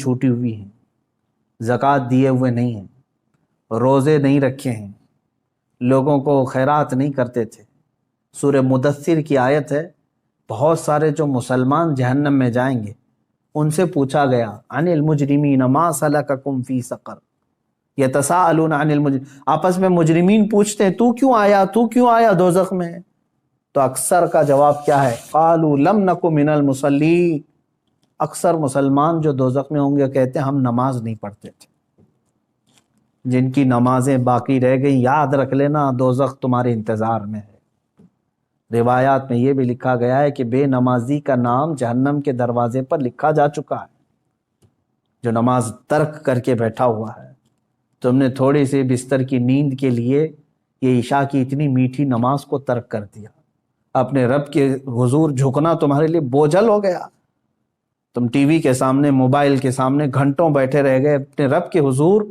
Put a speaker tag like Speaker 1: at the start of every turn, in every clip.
Speaker 1: چھوٹی ہوئی ہیں، زکوٰۃ دیے ہوئے نہیں ہیں، روزے نہیں رکھے ہیں، لوگوں کو خیرات نہیں کرتے تھے۔ سورہ مدثر کی آیت ہے، بہت سارے جو مسلمان جہنم میں جائیں گے ان سے پوچھا گیا عن المجرمین ما سلککم فی سقر یتساءلون عن المجرمین، آپس میں مجرمین پوچھتے ہیں تو کیوں آیا دوزخ میں؟ تو اکثر کا جواب کیا ہے؟ قالوا لم نک من المصلین، اکثر مسلمان جو دوزخ میں ہوں گے کہتے ہیں ہم نماز نہیں پڑھتے تھے۔ جن کی نمازیں باقی رہ گئی یاد رکھ لینا دوزخ تمہارے انتظار میں ہے۔ روایات میں یہ بھی لکھا گیا ہے کہ بے نمازی کا نام جہنم کے دروازے پر لکھا جا چکا ہے، جو نماز ترک کر کے بیٹھا ہوا ہے۔ تم نے تھوڑی سی بستر کی نیند کے لیے یہ عشاء کی اتنی میٹھی نماز کو ترک کر دیا، اپنے رب کے حضور جھکنا تمہارے لیے بوجھل ہو گیا۔ تم ٹی وی کے سامنے، موبائل کے سامنے گھنٹوں بیٹھے رہ گئے، اپنے رب کے حضور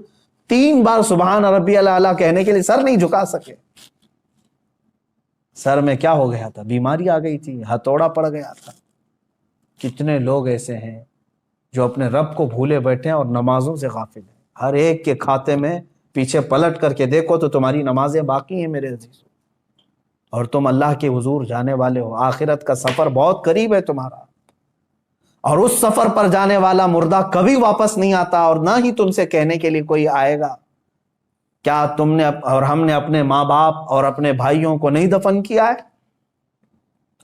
Speaker 1: 3 بار سبحان ربی الاعلیٰ کہنے کے لیے سر نہیں جھکا سکے۔ سر میں کیا ہو گیا تھا؟ بیماری آ گئی تھی، ہتھوڑا پڑ گیا تھا۔ کتنے لوگ ایسے ہیں جو اپنے رب کو بھولے بیٹھے ہیں اور نمازوں سے غافل ہیں۔ ہر ایک کے کھاتے میں پیچھے پلٹ کر کے دیکھو تو تمہاری نمازیں باقی ہیں میرے عزیزوں، اور تم اللہ کے حضور جانے والے ہو۔ آخرت کا سفر بہت قریب ہے تمہارا، اور اس سفر پر جانے والا مردہ کبھی واپس نہیں آتا، اور نہ ہی تم سے کہنے کے لیے کوئی آئے گا کیا تم نے اور ہم نے اپنے ماں باپ اور اپنے بھائیوں کو نہیں دفن کیا ہے؟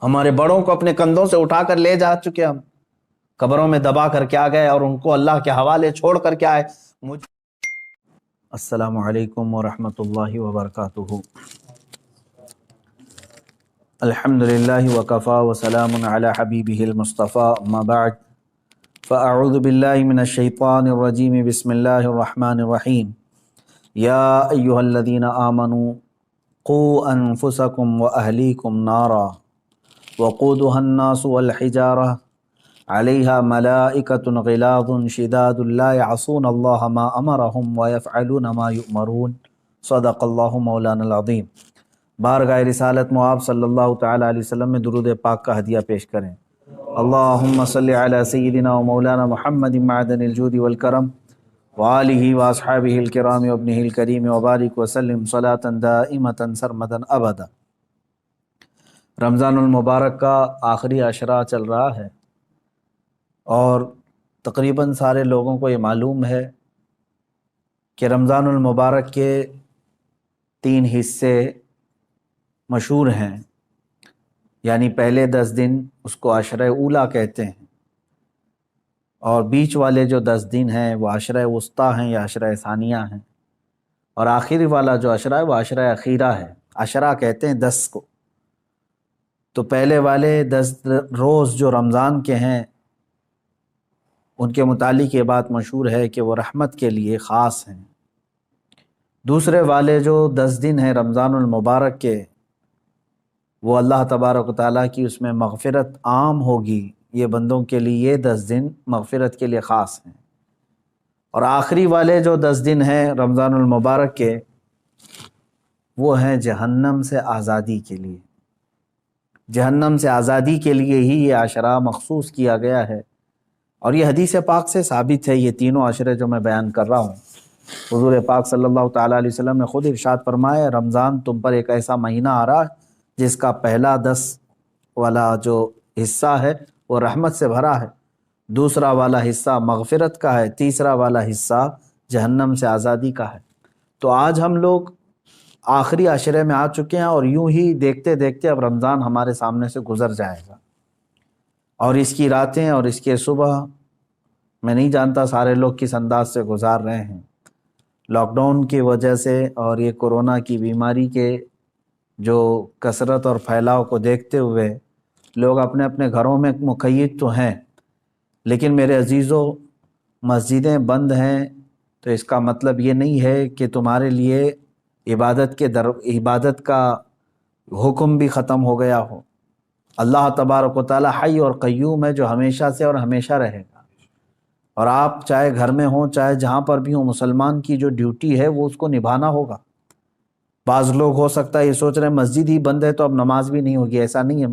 Speaker 1: ہمارے بڑوں کو اپنے کندھوں سے اٹھا کر لے جا چکے، ہم قبروں میں دبا کر کے آ گئے اور ان کو اللہ کے حوالے چھوڑ کر کے آئے۔ السلام علیکم ورحمۃ اللہ وبرکاتہ۔ الحمد للہ وکفا وسلام علی حبیبہ المصطفیٰ، اما بعد فاعوذ باللہ من الشیطان الرجیم، بسم اللہ الرحمن الرحیم۔ یا ایہا الذین آمنوا قوا انفسکم واہلیکم نارا وقودها الناس والحجارہ علیہا ملائکۃ غلاظ شداد لا یعصون اللہ ما امرہم ویفعلون ما یؤمرون، صدق اللہ مولانا العظیم۔ بارگاہ رسالت مآب صلی اللہ تعالیٰ علیہ وسلم میں درود پاک کا ہدیہ پیش کریں۔ اللہم صلی علی سیدنا و مولانا محمد معدن الجود والکرم وآلہ واصحابہ الکرام وابنہ الکریم وبارک وسلم صلاۃ دائمۃ سرمدا ابدا۔ رمضان المبارک کا آخری عشرہ چل رہا ہے، اور تقریباً سارے لوگوں کو یہ معلوم ہے کہ رمضان المبارک کے 3 حصے مشہور ہیں، یعنی پہلے 10 دن اس کو عشرہ اولیٰ کہتے ہیں، اور بیچ والے جو 10 دن ہیں وہ عشرہ وسطیٰ ہیں یا عشرہ ثانیہ ہیں، اور آخری والا جو عشرہ ہے وہ عشرہ اخیرہ ہے۔ عشرہ کہتے ہیں 10 کو۔ تو پہلے والے 10 روز جو رمضان کے ہیں ان کے متعلق یہ بات مشہور ہے کہ وہ رحمت کے لیے خاص ہیں۔ دوسرے والے جو 10 دن ہیں رمضان المبارک کے، وہ اللہ تبارک و تعالیٰ کی اس میں مغفرت عام ہوگی، یہ بندوں کے لیے یہ 10 دن مغفرت کے لیے خاص ہیں۔ اور آخری والے جو 10 دن ہیں رمضان المبارک کے، وہ ہیں جہنم سے آزادی کے لیے۔ جہنم سے آزادی کے لیے ہی یہ عشرہ مخصوص کیا گیا ہے، اور یہ حدیث پاک سے ثابت ہے۔ یہ تینوں عشرے جو میں بیان کر رہا ہوں، حضور پاک صلی اللہ تعالیٰ علیہ وسلم نے خود ارشاد فرمایا، رمضان تم پر ایک ایسا مہینہ آ رہا ہے جس کا پہلا 10 والا جو حصہ ہے وہ رحمت سے بھرا ہے، دوسرا والا حصہ مغفرت کا ہے، تیسرا والا حصہ جہنم سے آزادی کا ہے۔ تو آج ہم لوگ آخری عشرے میں آ چکے ہیں، اور یوں ہی دیکھتے دیکھتے اب رمضان ہمارے سامنے سے گزر جائے گا، اور اس کی راتیں اور اس کے صبح میں نہیں جانتا سارے لوگ کس انداز سے گزار رہے ہیں۔ لاک ڈاؤن کی وجہ سے اور یہ کورونا کی بیماری کے جو کثرت اور پھیلاؤ کو دیکھتے ہوئے لوگ اپنے اپنے گھروں میں مقید تو ہیں، لیکن میرے عزیزوں، مسجدیں بند ہیں تو اس کا مطلب یہ نہیں ہے کہ تمہارے لیے عبادت کا حکم بھی ختم ہو گیا ہو۔ اللہ تبارک و تعالی حی اور قیوم ہے، جو ہمیشہ سے اور ہمیشہ رہے گا، اور آپ چاہے گھر میں ہوں چاہے جہاں پر بھی ہوں، مسلمان کی جو ڈیوٹی ہے وہ اس کو نبھانا ہوگا۔ بعض لوگ ہو سکتا ہے یہ سوچ رہے ہیں مسجد ہی بند ہے تو اب نماز بھی نہیں ہوگی، ایسا نہیں ہے۔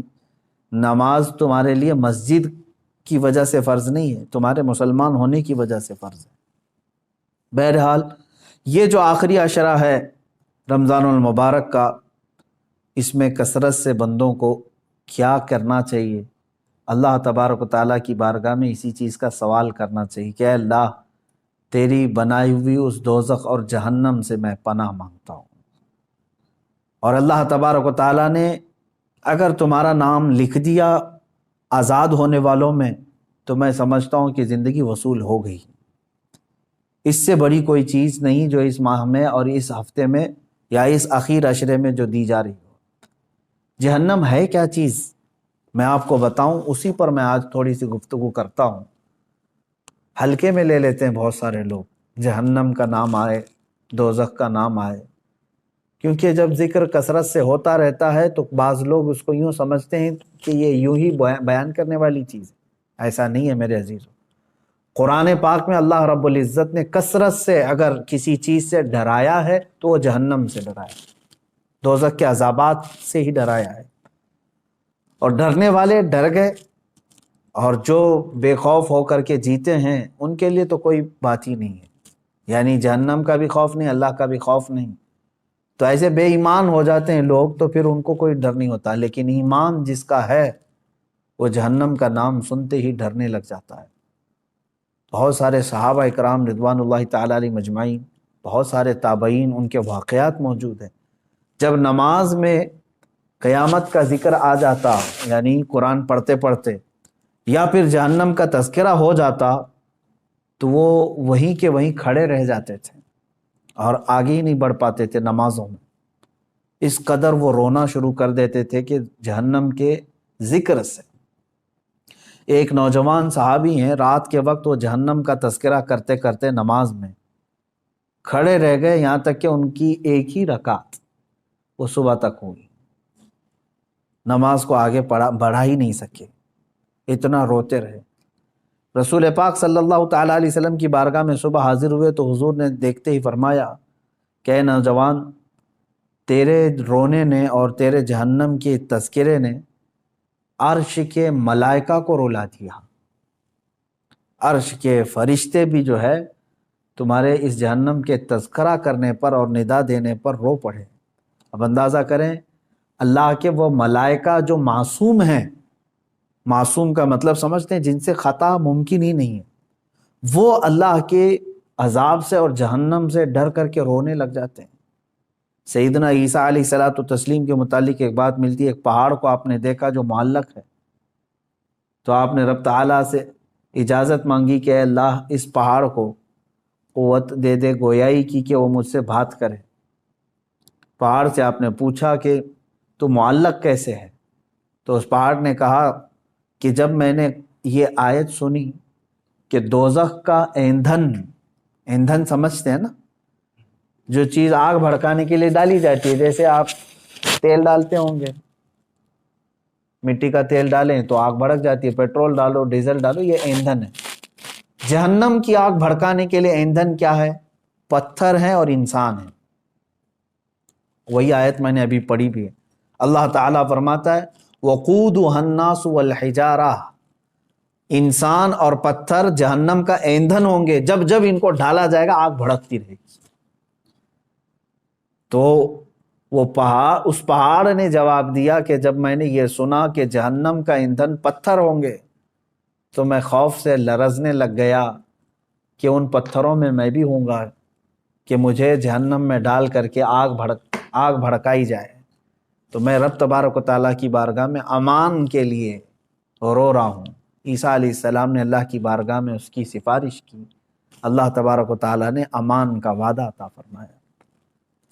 Speaker 1: نماز تمہارے لیے مسجد کی وجہ سے فرض نہیں ہے، تمہارے مسلمان ہونے کی وجہ سے فرض ہے۔ بہرحال یہ جو آخری عشرہ ہے رمضان المبارک کا، اس میں کثرت سے بندوں کو کیا کرنا چاہیے؟ اللہ تبارک و تعالیٰ کی بارگاہ میں اسی چیز کا سوال کرنا چاہیے کہ اے اللہ، تیری بنائی ہوئی اس دوزخ اور جہنم سے میں پناہ مانگتا ہوں، اور اللہ تبارک و تعالیٰ نے اگر تمہارا نام لکھ دیا آزاد ہونے والوں میں تو میں سمجھتا ہوں کہ زندگی وصول ہو گئی۔ اس سے بڑی کوئی چیز نہیں جو اس ماہ میں اور اس ہفتے میں یا اس اخیر عشرے میں جو دی جا رہی ہو۔ جہنم ہے کیا چیز میں آپ کو بتاؤں، اسی پر میں آج تھوڑی سی گفتگو کرتا ہوں۔ ہلکے میں لے لیتے ہیں بہت سارے لوگ، جہنم کا نام آئے، دوزخ کا نام آئے، کیونکہ جب ذکر کثرت سے ہوتا رہتا ہے تو بعض لوگ اس کو یوں سمجھتے ہیں کہ یہ یوں ہی بیان کرنے والی چیز ہے۔ ایسا نہیں ہے میرے عزیزو۔ قرآن پاک میں اللہ رب العزت نے کثرت سے اگر کسی چیز سے ڈرایا ہے تو وہ جہنم سے ڈرایا ہے، دوزخ کے عذابات سے ہی ڈرایا ہے، اور ڈرنے والے ڈر گئے، اور جو بے خوف ہو کر کے جیتے ہیں ان کے لیے تو کوئی بات ہی نہیں ہے، یعنی جہنم کا بھی خوف نہیں، اللہ کا بھی خوف نہیں۔ تو ایسے بے ایمان ہو جاتے ہیں لوگ تو پھر ان کو کوئی ڈر نہیں ہوتا، لیکن ایمان جس کا ہے وہ جہنم کا نام سنتے ہی ڈرنے لگ جاتا ہے۔ بہت سارے صحابہ اکرام رضوان اللہ تعالیٰ علیہ مجمعین، بہت سارے تابعین، ان کے واقعات موجود ہیں۔ جب نماز میں قیامت کا ذکر آ جاتا، یعنی قرآن پڑھتے پڑھتے، یا پھر جہنم کا تذکرہ ہو جاتا تو وہ وہیں کے وہیں کھڑے رہ جاتے تھے اور آگے ہی نہیں بڑھ پاتے تھے نمازوں میں۔ اس قدر وہ رونا شروع کر دیتے تھے کہ جہنم کے ذکر سے۔ ایک نوجوان صحابی ہیں، رات کے وقت وہ جہنم کا تذکرہ کرتے کرتے نماز میں کھڑے رہ گئے، یہاں تک کہ ان کی ایک ہی رکعت وہ صبح تک ہوئی، نماز کو آگے بڑھا ہی نہیں سکے، اتنا روتے رہے۔ رسول پاک صلی اللہ تعالیٰ علیہ وسلم کی بارگاہ میں صبح حاضر ہوئے تو حضور نے دیکھتے ہی فرمایا کہ اے نوجوان، تیرے رونے نے اور تیرے جہنم کے تذکرے نے عرش کے ملائکہ کو رلا دیا، عرش کے فرشتے بھی جو ہے تمہارے اس جہنم کے تذکرہ کرنے پر اور ندا دینے پر رو پڑے۔ اب اندازہ کریں اللہ کے وہ ملائکہ جو معصوم ہیں، معصوم کا مطلب سمجھتے ہیں جن سے خطا ممکن ہی نہیں ہے، وہ اللہ کے عذاب سے اور جہنم سے ڈر کر کے رونے لگ جاتے ہیں۔ سیدنا عیسیٰ علیہ الصلوۃ والتسلیم کے متعلق ایک بات ملتی ہے، ایک پہاڑ کو آپ نے دیکھا جو معلق ہے، تو آپ نے رب تعالیٰ سے اجازت مانگی کہ اے اللہ اس پہاڑ کو قوت دے دے، گویائی کی کہ وہ مجھ سے بات کرے۔ پہاڑ سے آپ نے پوچھا کہ تو معلق کیسے ہے؟ تو اس پہاڑ نے کہا کہ جب میں نے یہ آیت سنی کہ دوزخ کا ایندھن سمجھتے ہیں نا، جو چیز آگ بھڑکانے کے لیے ڈالی جاتی ہے، جیسے آپ تیل ڈالتے ہوں گے، مٹی کا تیل ڈالیں تو آگ بھڑک جاتی ہے، پیٹرول ڈالو، ڈیزل ڈالو، یہ ایندھن ہے۔ جہنم کی آگ بھڑکانے کے لیے ایندھن کیا ہے؟ پتھر ہیں اور انسان ہیں۔ وہی آیت میں نے ابھی پڑھی بھی ہے، اللہ تعالیٰ فرماتا ہے وَقُودُهَا النَّاسُ وَالْحِجَارَةُ، انسان اور پتھر جہنم کا ایندھن ہوں گے، جب جب ان کو ڈالا جائے گا آگ بھڑکتی رہے گی۔ تو وہ اس پہاڑ نے جواب دیا کہ جب میں نے یہ سنا کہ جہنم کا ایندھن پتھر ہوں گے تو میں خوف سے لرزنے لگ گیا کہ ان پتھروں میں بھی ہوں گا کہ مجھے جہنم میں ڈال کر کے آگ بھڑکائی جائے۔ تو میں رب تبارک و تعالیٰ کی بارگاہ میں امان کے لیے رو رہا ہوں۔ عیسیٰ علیہ السلام نے اللہ کی بارگاہ میں اس کی سفارش کی، اللہ تبارک و تعالیٰ نے امان کا وعدہ عطا فرمایا۔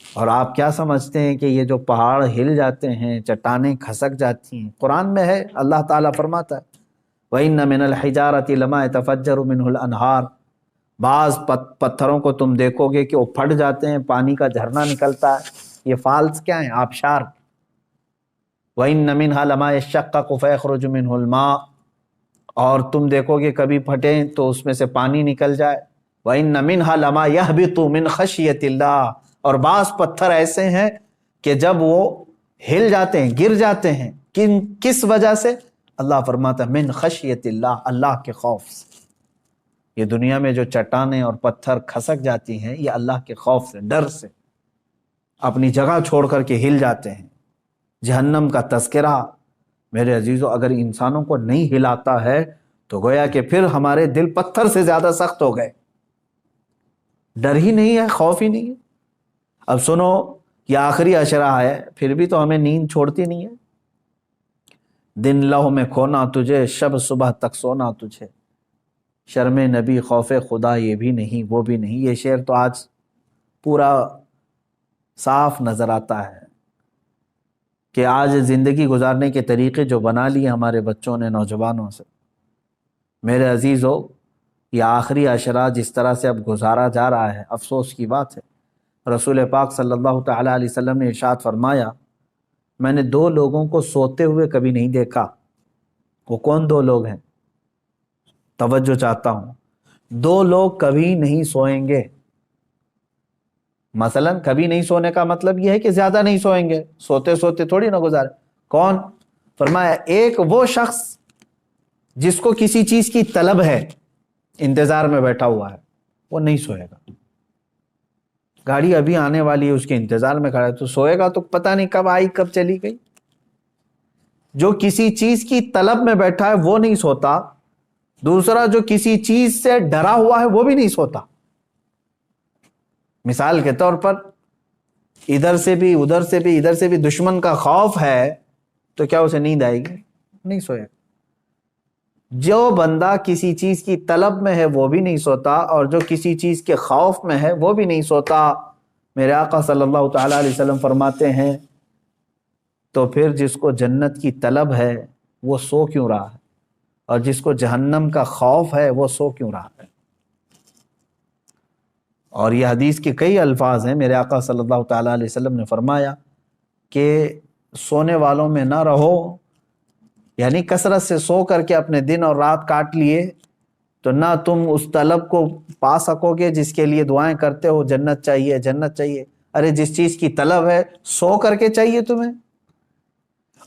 Speaker 1: اور آپ کیا سمجھتے ہیں کہ یہ جو پہاڑ ہل جاتے ہیں، چٹانیں کھسک جاتی ہیں، قرآن میں ہے، اللہ تعالیٰ فرماتا ہے وَإِنَّ مِنَ الْحِجَارَةِ لَمَا يَتَفَجَّرُ مِنْهُ الْأَنْهَارُ، بعض پتھروں کو تم دیکھو گے کہ وہ پھٹ جاتے ہیں، پانی کا جھرنا نکلتا ہے۔ یہ فالس کیا ہیں؟ آبشار۔ وَإِنَّ مِنْهَا لَمَا يَشَّقَّقُ فَيَخْرُجُ مِنْهُ الْمَاءُ، اور تم دیکھو گے کبھی پھٹیں تو اس میں سے پانی نکل جائے۔ وَإِنَّ مِنْهَا لَمَا يَهْبِطُ مِنْ خَشْيَةِ اللَّهِ، اور بعض پتھر ایسے ہیں کہ جب وہ ہل جاتے ہیں، گر جاتے ہیں، کس وجہ سے؟ اللہ فرماتا ہے من خشیت اللہ، اللہ کے خوف سے۔ یہ دنیا میں جو چٹانیں اور پتھر کھسک جاتی ہیں یہ اللہ کے خوف سے، ڈر سے اپنی جگہ چھوڑ کر کے ہل جاتے ہیں۔ جہنم کا تذکرہ میرے عزیزو اگر انسانوں کو نہیں ہلاتا ہے تو گویا کہ پھر ہمارے دل پتھر سے زیادہ سخت ہو گئے، ڈر ہی نہیں ہے، خوف ہی نہیں ہے۔ اب سنو، یہ آخری عشرہ ہے، پھر بھی تو ہمیں نیند چھوڑتی نہیں ہے۔ دن لہو میں کھونا تجھے، شب صبح تک سونا تجھے، شرم نبی خوف خدا یہ بھی نہیں وہ بھی نہیں۔ یہ شعر تو آج پورا صاف نظر آتا ہے کہ آج زندگی گزارنے کے طریقے جو بنا لیے ہمارے بچوں نے، نوجوانوں سے۔ میرے عزیزو، یہ آخری عشرہ جس طرح سے اب گزارا جا رہا ہے، افسوس کی بات ہے۔ رسول پاک صلی اللہ تعالیٰ علیہ وسلم نے ارشاد فرمایا، میں نے دو لوگوں کو سوتے ہوئے کبھی نہیں دیکھا۔ وہ کون دو لوگ ہیں؟ توجہ چاہتا ہوں۔ دو لوگ کبھی نہیں سوئیں گے۔ مثلا کبھی نہیں سونے کا مطلب یہ ہے کہ زیادہ نہیں سوئیں گے، سوتے سوتے تھوڑی نہ گزارے۔ کون؟ فرمایا ایک وہ شخص جس کو کسی چیز کی طلب ہے، انتظار میں بیٹھا ہوا ہے، وہ نہیں سوئے گا۔ گاڑی ابھی آنے والی ہے، اس کے انتظار میں کھڑا ہے، تو سوئے گا تو پتہ نہیں کب آئی کب چلی گئی۔ جو کسی چیز کی طلب میں بیٹھا ہے وہ نہیں سوتا، دوسرا جو کسی چیز سے ڈرا ہوا ہے وہ بھی نہیں سوتا۔ مثال کے طور پر ادھر سے بھی ادھر سے بھی ادھر سے بھی دشمن کا خوف ہے تو کیا اسے نیند آئے گی؟ نہیں سوئے گا۔ جو بندہ کسی چیز کی طلب میں ہے وہ بھی نہیں سوتا، اور جو کسی چیز کے خوف میں ہے وہ بھی نہیں سوتا۔ میرے آقا صلی اللہ تعالیٰ علیہ وسلم فرماتے ہیں تو پھر جس کو جنت کی طلب ہے وہ سو کیوں رہا ہے، اور جس کو جہنم کا خوف ہے وہ سو کیوں رہا ہے؟ اور یہ حدیث کے کئی الفاظ ہیں۔ میرے آقا صلی اللہ تعالیٰ علیہ وسلم نے فرمایا کہ سونے والوں میں نہ رہو، یعنی کثرت سے سو کر کے اپنے دن اور رات کاٹ لیے تو نہ تم اس طلب کو پا سکو گے جس کے لیے دعائیں کرتے ہو، جنت چاہیے جنت چاہیے۔ ارے جس چیز کی طلب ہے سو کر کے چاہیے تمہیں،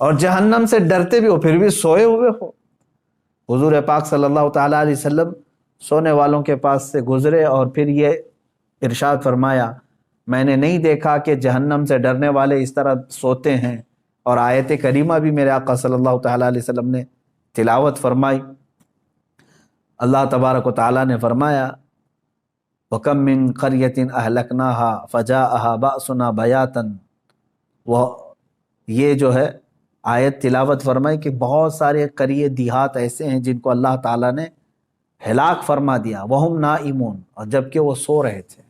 Speaker 1: اور جہنم سے ڈرتے بھی ہو پھر بھی سوئے ہوئے ہو۔ حضور پاک صلی اللہ تعالیٰ علیہ وسلم سونے والوں کے پاس سے گزرے اور پھر یہ ارشاد فرمایا، میں نے نہیں دیکھا کہ جہنم سے ڈرنے والے اس طرح سوتے ہیں۔ اور آیت کریمہ بھی میرے آقا صلی اللہ تعالیٰ علیہ وسلم نے تلاوت فرمائی۔ اللہ تبارک و تعالیٰ نے فرمایا، وَكَم مِّن قَرْيَةٍ أَهْلَكْنَاهَا فَجَاءَهَا بَأْسُنَا بَيَاتًا۔ وہ یہ جو ہے آیت تلاوت فرمائی کہ بہت سارے قریے دیہات ایسے ہیں جن کو اللہ تعالیٰ نے ہلاک فرما دیا، وَهُمْ نَائِمُونَ، اور جبکہ وہ سو رہے تھے،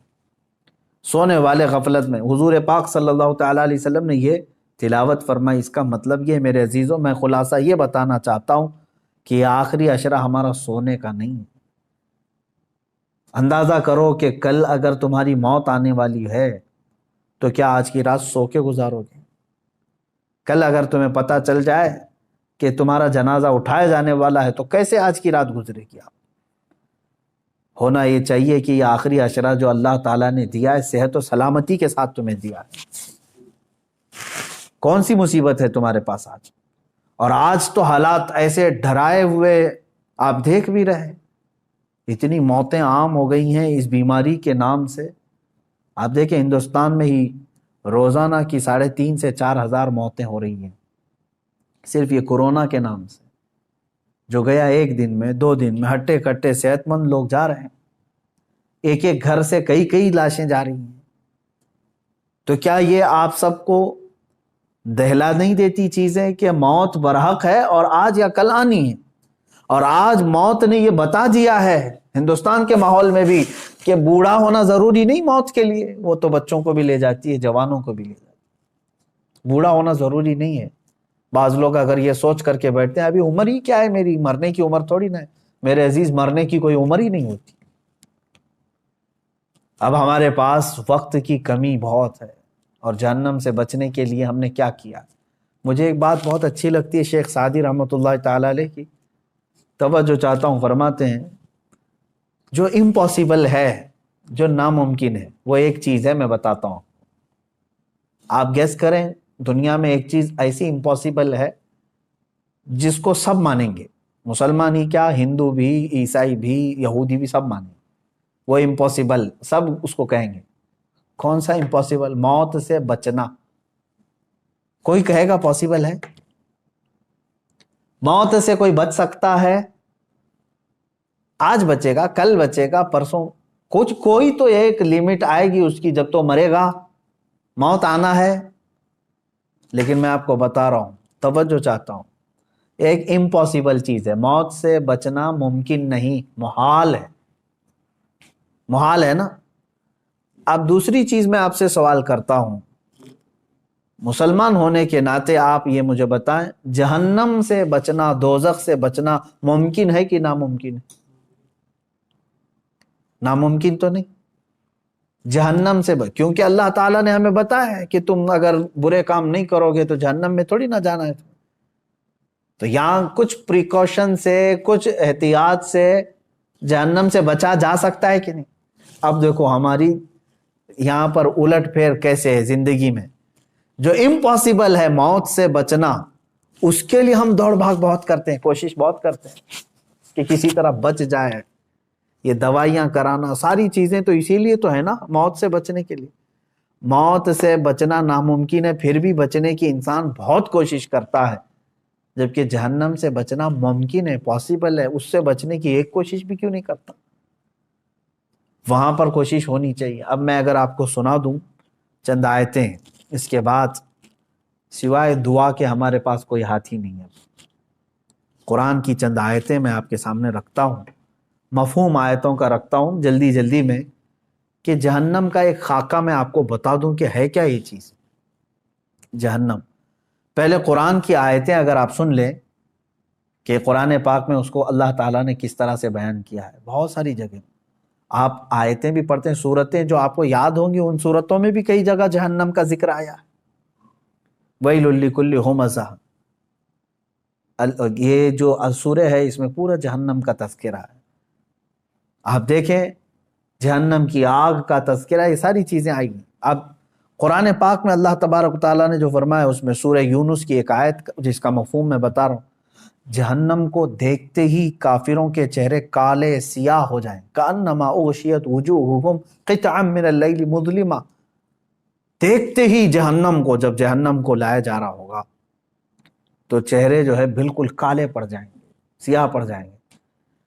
Speaker 1: سونے والے غفلت میں۔ حضور پاک صلی اللہ تعالیٰ علیہ وسلم نے یہ تلاوت فرمائی۔ اس کا مطلب یہ میرے عزیزوں، میں خلاصہ یہ بتانا چاہتا ہوں کہ یہ آخری عشرہ ہمارا سونے کا نہیں ہے۔ اندازہ کرو کہ کل اگر تمہاری موت آنے والی ہے تو کیا آج کی رات سو کے گزارو گے؟ کل اگر تمہیں پتہ چل جائے کہ تمہارا جنازہ اٹھایا جانے والا ہے تو کیسے آج کی رات گزرے گی آپ؟ ہونا یہ چاہیے کہ یہ آخری عشرہ جو اللہ تعالیٰ نے دیا ہے صحت و سلامتی کے ساتھ تمہیں دیا ہے۔ کون سی مصیبت ہے تمہارے پاس آج؟ اور آج تو حالات ایسے ڈرائے ہوئے آپ دیکھ بھی رہے، اتنی موتیں عام ہو گئی ہیں اس بیماری کے نام سے۔ آپ دیکھیں ہندوستان میں ہی روزانہ کی 3,500 سے 4,000 موتیں ہو رہی ہیں صرف یہ کورونا کے نام سے، جو گیا ایک دن میں 2 دن میں ہٹے کٹے صحت مند لوگ جا رہے ہیں، ایک ایک گھر سے کئی لاشیں جا رہی ہیں۔ تو کیا یہ آپ سب کو دہلا نہیں دیتی چیزیں کہ موت برحق ہے اور آج یا کل آنی ہے؟ اور آج موت نے یہ بتا دیا ہے ہندوستان کے ماحول میں بھی کہ بوڑھا ہونا ضروری نہیں موت کے لیے، وہ تو بچوں کو بھی لے جاتی ہے، جوانوں کو بھی لے جاتی ہے، بوڑھا ہونا ضروری نہیں ہے۔ بعض لوگ اگر یہ سوچ کر کے بیٹھتے ہیں ابھی عمر ہی کیا ہے میری، مرنے کی عمر تھوڑی نہ ہے۔ میرے عزیز، مرنے کی کوئی عمر ہی نہیں ہوتی۔ اب ہمارے پاس وقت کی کمی بہت ہے، اور جہنم سے بچنے کے لیے ہم نے کیا کیا؟ مجھے ایک بات بہت اچھی لگتی ہے شیخ سعدی رحمۃ اللہ تعالیٰ علیہ کی، توجہ چاہتا ہوں، فرماتے ہیں جو امپاسبل ہے، جو ناممکن ہے، وہ ایک چیز ہے، میں بتاتا ہوں، آپ گیس کریں، دنیا میں ایک چیز ایسی امپاسبل ہے جس کو سب مانیں گے، مسلمان ہی کیا، ہندو بھی، عیسائی بھی، یہودی بھی، سب مانیں گے، وہ امپاسبل سب اس کو کہیں گے۔ کون سا امپاسبل؟ موت سے بچنا۔ کوئی کہے گا پاسبل ہے؟ موت سے کوئی بچ سکتا ہے؟ آج بچے گا، کل بچے گا، پرسوں، کوئی تو ایک لمٹ آئے گی اس کی، جب تو مرے گا، موت آنا ہے۔ لیکن میں آپ کو بتا رہا ہوں، توجہ چاہتا ہوں، ایک امپاسبل چیز ہے، موت سے بچنا ممکن نہیں، محال ہے، محال ہے نا۔ اب دوسری چیز میں آپ سے سوال کرتا ہوں، مسلمان ہونے کے ناطے آپ یہ مجھے بتائیں، جہنم سے بچنا، دوزخ سے بچنا ممکن ہے کہ ناممکن ہے؟ ناممکن تو نہیں۔ جہنم سے کیونکہ اللہ تعالیٰ نے ہمیں بتایا ہے کہ تم اگر برے کام نہیں کرو گے تو جہنم میں تھوڑی نہ جانا ہے۔ تو یہاں کچھ پریکاشن سے، کچھ احتیاط سے جہنم سے بچا جا سکتا ہے کہ نہیں؟ اب دیکھو ہماری یہاں پر الٹ پھیر کیسے ہے زندگی میں، جو امپاسبل ہے موت سے بچنا، اس کے لیے ہم دوڑ بھاگ بہت کرتے ہیں، کوشش بہت کرتے ہیں کہ کسی طرح بچ جائے۔ یہ دوائیاں کرانا، ساری چیزیں تو اسی لیے تو ہے نا، موت سے بچنے کے لیے۔ موت سے بچنا ناممکن ہے، پھر بھی بچنے کی انسان بہت کوشش کرتا ہے، جبکہ جہنم سے بچنا ممکن ہے، پاسبل ہے، اس سے بچنے کی ایک کوشش بھی کیوں نہیں کرتا؟ وہاں پر کوشش ہونی چاہیے۔ اب میں اگر آپ کو سنا دوں چند آیتیں، اس کے بعد سوائے دعا کے ہمارے پاس کوئی ہاتھ ہی نہیں ہے۔ قرآن کی چند آیتیں میں آپ کے سامنے رکھتا ہوں، مفہوم آیتوں کا رکھتا ہوں جلدی جلدی میں، کہ جہنم کا ایک خاکہ میں آپ کو بتا دوں کہ ہے کیا یہ چیز جہنم۔ پہلے قرآن کی آیتیں اگر آپ سن لیں کہ قرآن پاک میں اس کو اللہ تعالیٰ نے کس طرح سے بیان کیا ہے، بہت ساری جگہ آپ آیتیں بھی پڑھتے ہیں، سورتیں جو آپ کو یاد ہوں گی، ان سورتوں میں بھی کئی جگہ جہنم کا ذکر آیا ہے۔ وَيْلٌ لِّكُلِّ ہُمَزَةٍ، یہ جو سورہ ہے اس میں پورا جہنم کا تذکرہ ہے۔ آپ دیکھیں جہنم کی آگ کا تذکرہ، یہ ساری چیزیں آئیں گی۔ اب قرآن پاک میں اللہ تبارک و تعالیٰ نے جو فرمایا، اس میں سورہ یونس کی ایک آیت جس کا مفہوم میں بتا رہا ہوں، جہنم کو دیکھتے ہی کافروں کے چہرے کالے سیاہ ہو جائیں، کأنما اغشیت وجوہہم قطعا من اللیل مظلما۔ دیکھتے ہی جہنم کو، جب جہنم کو لایا جا رہا ہوگا تو چہرے جو ہے بالکل کالے پڑ جائیں گے، سیاہ پڑ جائیں گے۔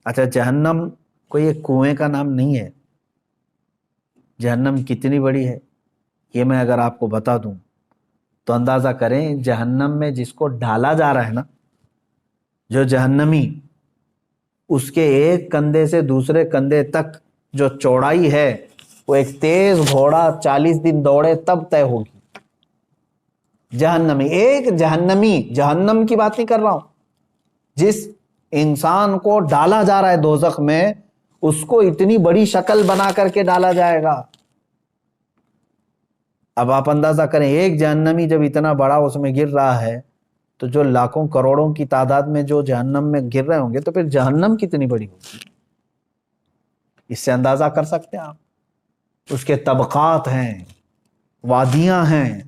Speaker 1: اچھا، جہنم کوئی ایک کنویں کا نام نہیں ہے۔ جہنم کتنی بڑی ہے یہ میں اگر آپ کو بتا دوں تو اندازہ کریں، جہنم میں جس کو ڈالا جا رہا ہے نا، جو جہنمی، اس کے ایک کندھے سے دوسرے کندھے تک جو چوڑائی ہے، وہ ایک تیز گھوڑا 40 دن دوڑے تب طے ہوگی۔ جہنمی، ایک جہنمی، جہنم کی بات نہیں کر رہا ہوں، جس انسان کو ڈالا جا رہا ہے دوزخ میں، اس کو اتنی بڑی شکل بنا کر کے ڈالا جائے گا۔ اب آپ اندازہ کریں، ایک جہنمی جب اتنا بڑا اس میں گر رہا ہے، تو جو لاکھوں کروڑوں کی تعداد میں جو جہنم میں گر رہے ہوں گے، تو پھر جہنم کتنی بڑی ہوگی؟ اس سے اندازہ کر سکتے ہیں آپ؟ اس کے طبقات ہیں، وادیاں ہیں،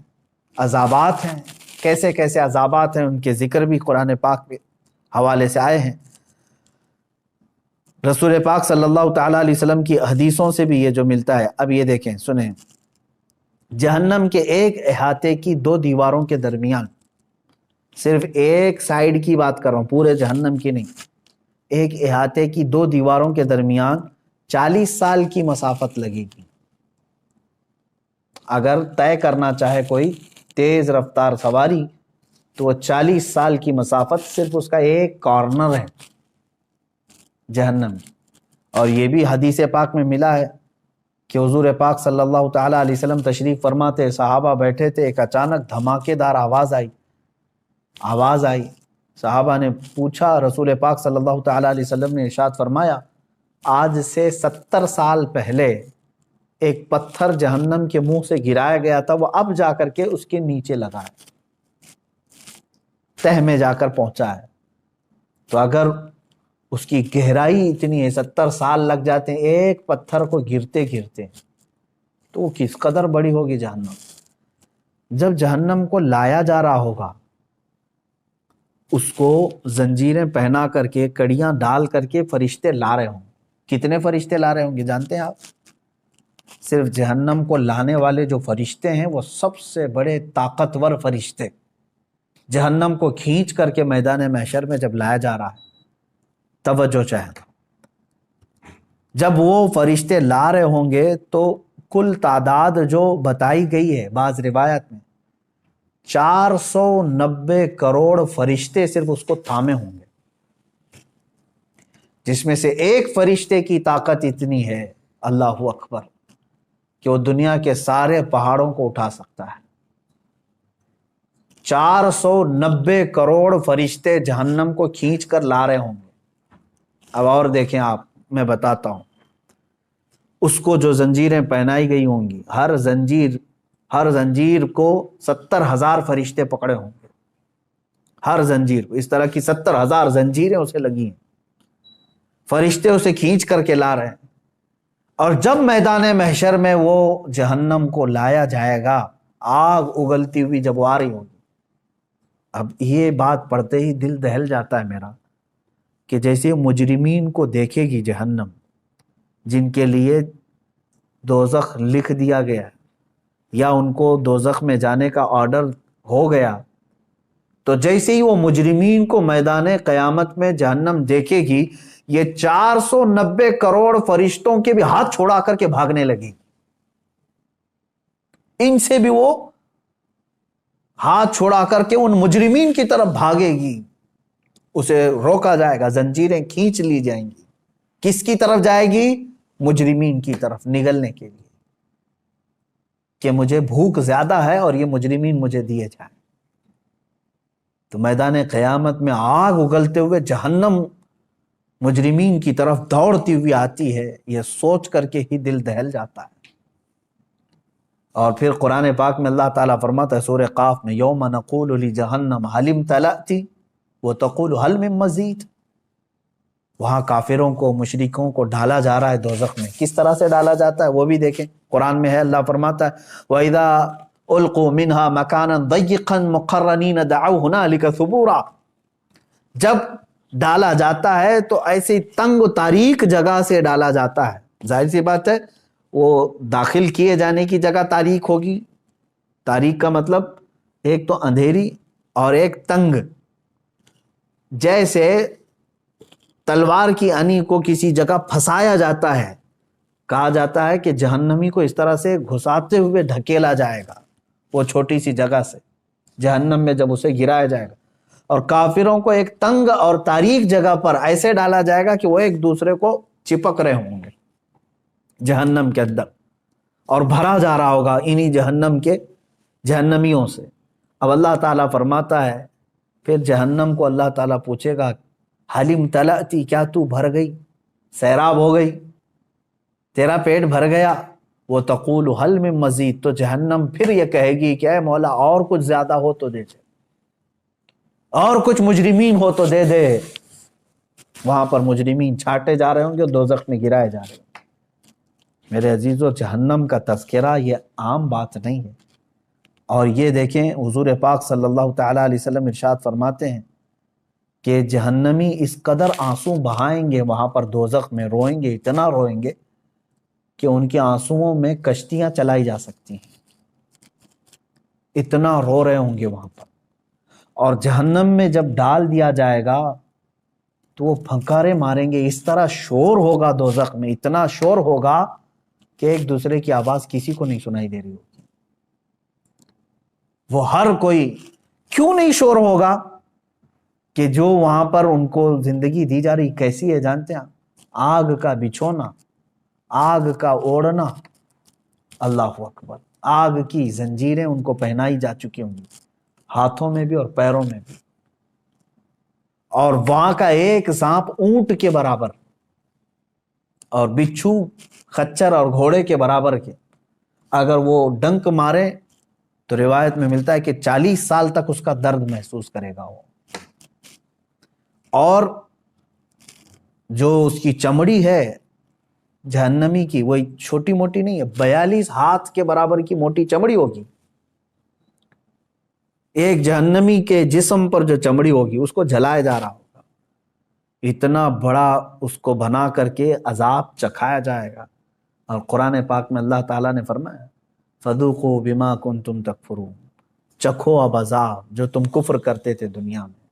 Speaker 1: عذابات ہیں، کیسے کیسے عذابات ہیں، ان کے ذکر بھی قرآن پاک کے حوالے سے آئے ہیں۔ رسول پاک صلی اللہ تعالیٰ علیہ وسلم کی حدیثوں سے بھی یہ جو ملتا ہے۔ اب یہ دیکھیں، سنیں، جہنم کے ایک احاطے کی 2 دیواروں کے درمیان، صرف ایک سائیڈ کی بات کر رہا ہوں، پورے جہنم کی نہیں، ایک احاطے کی 2 دیواروں کے درمیان 40 سال کی مسافت لگے گی۔ اگر طے کرنا چاہے کوئی تیز رفتار سواری، تو وہ 40 سال کی مسافت صرف اس کا ایک کارنر ہے جہنم۔ اور یہ بھی حدیث پاک میں ملا ہے کہ حضور پاک صلی اللہ تعالیٰ علیہ وسلم تشریف فرما تھے، صحابہ بیٹھے تھے، ایک اچانک دھماکے دار آواز آئی۔ صحابہ نے پوچھا، رسول پاک صلی اللہ تعالیٰ علیہ وسلم نے ارشاد فرمایا، آج سے 70 سال پہلے ایک پتھر جہنم کے منہ سے گرایا گیا تھا، وہ اب جا کر کے اس کے نیچے لگا ہے، تہ میں جا کر پہنچا ہے۔ تو اگر اس کی گہرائی اتنی ہے، 70 سال لگ جاتے ہیں ایک پتھر کو گرتے گرتے، تو وہ کس قدر بڑی ہوگی جہنم۔ جب جہنم کو لایا جا رہا ہوگا اس کو زنجیریں پہنا کر کے کڑیاں ڈال کر کے فرشتے لا رہے ہوں. کتنے فرشتے لا رہے ہوں گے جانتے ہیں آپ؟ صرف جہنم کو لانے والے جو فرشتے ہیں وہ سب سے بڑے طاقتور فرشتے، جہنم کو کھینچ کر کے میدان محشر میں جب لایا جا رہا ہے، توجہ چاہے، جب وہ فرشتے لا رہے ہوں گے تو کل تعداد جو بتائی گئی ہے بعض روایت میں 490 کروڑ فرشتے صرف اس کو تھامے ہوں گے، جس میں سے ایک فرشتے کی طاقت اتنی ہے، اللہ اکبر، کہ وہ دنیا کے سارے پہاڑوں کو اٹھا سکتا ہے. 490 کروڑ فرشتے جہنم کو کھینچ کر لا رہے ہوں گے. اب اور دیکھیں آپ، میں بتاتا ہوں، اس کو جو زنجیریں پہنائی گئی ہوں گی، ہر زنجیر کو 70,000 فرشتے پکڑے ہوں گے. ہر زنجیر کو اس طرح کی 70,000 زنجیریں اسے لگی ہیں، فرشتے اسے کھینچ کر کے لا رہے ہیں. اور جب میدان محشر میں وہ جہنم کو لایا جائے گا، آگ اگلتی ہوئی جب وہ آ رہی ہوگی، اب یہ بات پڑھتے ہی دل دہل جاتا ہے میرا، کہ جیسے مجرمین کو دیکھے گی جہنم، جن کے لیے دوزخ لکھ دیا گیا یا ان کو دوزخ میں جانے کا آرڈر ہو گیا، تو جیسے ہی وہ مجرمین کو میدان قیامت میں جہنم دیکھے گی، یہ 490 کروڑ فرشتوں کے بھی ہاتھ چھوڑا کر کے بھاگنے لگی، ان سے بھی وہ ہاتھ چھوڑا کر کے ان مجرمین کی طرف بھاگے گی. اسے روکا جائے گا، زنجیریں کھینچ لی جائیں گی. کس کی طرف جائے گی؟ مجرمین کی طرف نگلنے کے لیے، کہ مجھے بھوک زیادہ ہے اور یہ مجرمین مجھے دیے جائیں. تو میدان قیامت میں آگ اگلتے ہوئے جہنم مجرمین کی طرف دوڑتی ہوئی آتی ہے، یہ سوچ کر کے ہی دل دہل جاتا ہے. اور پھر قرآن پاک میں اللہ تعالیٰ فرماتا ہے سورہ قاف میں، یوم نقول لجہنم هل امتلأت وتقول هل من مزید. وہاں کافروں کو، مشرکوں کو ڈالا جا رہا ہے دوزخ میں. کس طرح سے ڈالا جاتا ہے وہ بھی دیکھیں، قرآن میں ہے، اللہ فرماتا ہے وَإِذَا أُلْقُوا مِنْهَا مَكَانًا ضَيِّقًا مُقَرَّنِينَ دَعَوْا هُنَالِكَ ثُبُورًا. جب ڈالا جاتا ہے تو ایسی تنگ و تاریک جگہ سے ڈالا جاتا ہے. ظاہر سی بات ہے وہ داخل کیے جانے کی جگہ تاریک ہوگی. تاریک کا مطلب ایک تو اندھیری اور ایک تنگ. جیسے تلوار کی انی کو کسی جگہ پھنسایا جاتا ہے، کہا جاتا ہے کہ جہنمی کو اس طرح سے گھساتے ہوئے ڈھکیلا جائے گا وہ چھوٹی سی جگہ سے جہنم میں جب اسے گرایا جائے گا، اور کافروں کو ایک تنگ اور تاریک جگہ پر ایسے ڈالا جائے گا کہ وہ ایک دوسرے کو چپک رہے ہوں گے جہنم کے اندر، اور بھرا جا رہا ہوگا انہی جہنم کے جہنمیوں سے. اب اللہ تعالیٰ فرماتا ہے پھر جہنم کو اللہ تعالیٰ پوچھے گا حل امتلأتی، کیا تو بھر گئی، سیراب ہو گئی، تیرا پیٹ بھر گیا؟ وہ تقول حل من مزید، تو جہنم پھر یہ کہے گی کہ اے مولا اور کچھ زیادہ ہو تو دے دے، اور کچھ مجرمین ہو تو دے دے. وہاں پر مجرمین چھاٹے جا رہے ہوں گے، دوزخ میں گرائے جا رہے ہوں گے. میرے عزیزو، جہنم کا تذکرہ یہ عام بات نہیں ہے. اور یہ دیکھیں حضور پاک صلی اللہ تعالیٰ علیہ وسلم ارشاد فرماتے ہیں کہ جہنمی اس قدر آنسو بہائیں گے وہاں پر دوزخ میں، روئیں گے، اتنا روئیں گے کہ ان کے آنسوؤں میں کشتیاں چلائی جا سکتی ہیں، اتنا رو رہے ہوں گے وہاں پر. اور جہنم میں جب ڈال دیا جائے گا تو وہ پھنکارے ماریں گے، اس طرح شور ہوگا دوزخ میں، اتنا شور ہوگا کہ ایک دوسرے کی آواز کسی کو نہیں سنائی دے رہی ہوگی. وہ ہر کوئی، کیوں نہیں شور ہوگا؟ کہ جو وہاں پر ان کو زندگی دی جا رہی کیسی ہے جانتے ہیں؟ آگ کا بچھونا، آگ کا اوڑھنا، اللہ اکبر، آگ کی زنجیریں ان کو پہنائی جا چکی ہوں گی، ہاتھوں میں بھی اور پیروں میں بھی. اور وہاں کا ایک سانپ اونٹ کے برابر اور بچھو خچر اور گھوڑے کے برابر کے، اگر وہ ڈنک مارے تو روایت میں ملتا ہے کہ 40 سال تک اس کا درد محسوس کرے گا وہ. اور جو اس کی چمڑی ہے جہنمی کی، وہی چھوٹی موٹی نہیں ہے، 42 ہاتھ کے برابر کی موٹی چمڑی ہوگی. ایک جہنمی کے جسم پر جو چمڑی ہوگی اس کو جلایا جا رہا ہوگا، اتنا بڑا اس کو بنا کر کے عذاب چکھایا جائے گا۔ اور قرآن پاک میں اللہ تعالیٰ نے فرمایا فَذُوقُوا بِمَا كُنْتُمْ تَكْفُرُونَ، چکھو اب عذاب جو تم کفر کرتے تھے دنیا میں،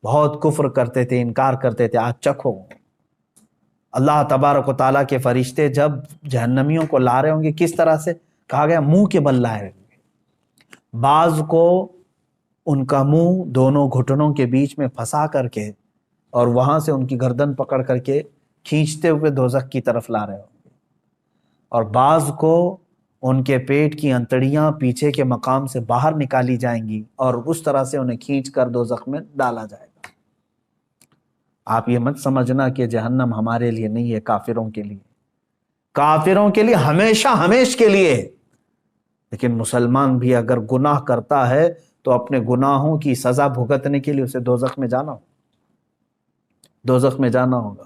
Speaker 1: بہت کفر کرتے تھے، انکار کرتے تھے، آج چکھو۔ اللہ تبارک و تعالیٰ کے فرشتے جب جہنمیوں کو لا رہے ہوں گے کس طرح سے؟ کہا گیا منہ کے بل لائے ہوں گے، بعض کو ان کا منہ دونوں گھٹنوں کے بیچ میں پھنسا کر کے اور وہاں سے ان کی گردن پکڑ کر کے کھینچتے ہوئے دوزخ کی طرف لا رہے ہوں گے، اور بعض کو ان کے پیٹ کی انتڑیاں پیچھے کے مقام سے باہر نکالی جائیں گی اور اس طرح سے انہیں کھینچ کر دوزخ میں ڈالا جائے گا۔ آپ یہ مت سمجھنا کہ جہنم ہمارے لیے نہیں ہے، کافروں کے لیے، کافروں کے لیے ہمیشہ ہمیش کے لیے۔ لیکن مسلمان بھی اگر گناہ کرتا ہے تو اپنے گناہوں کی سزا بھگتنے کے لیے اسے دوزخ میں جانا ہوگا، دوزخ میں جانا ہوگا۔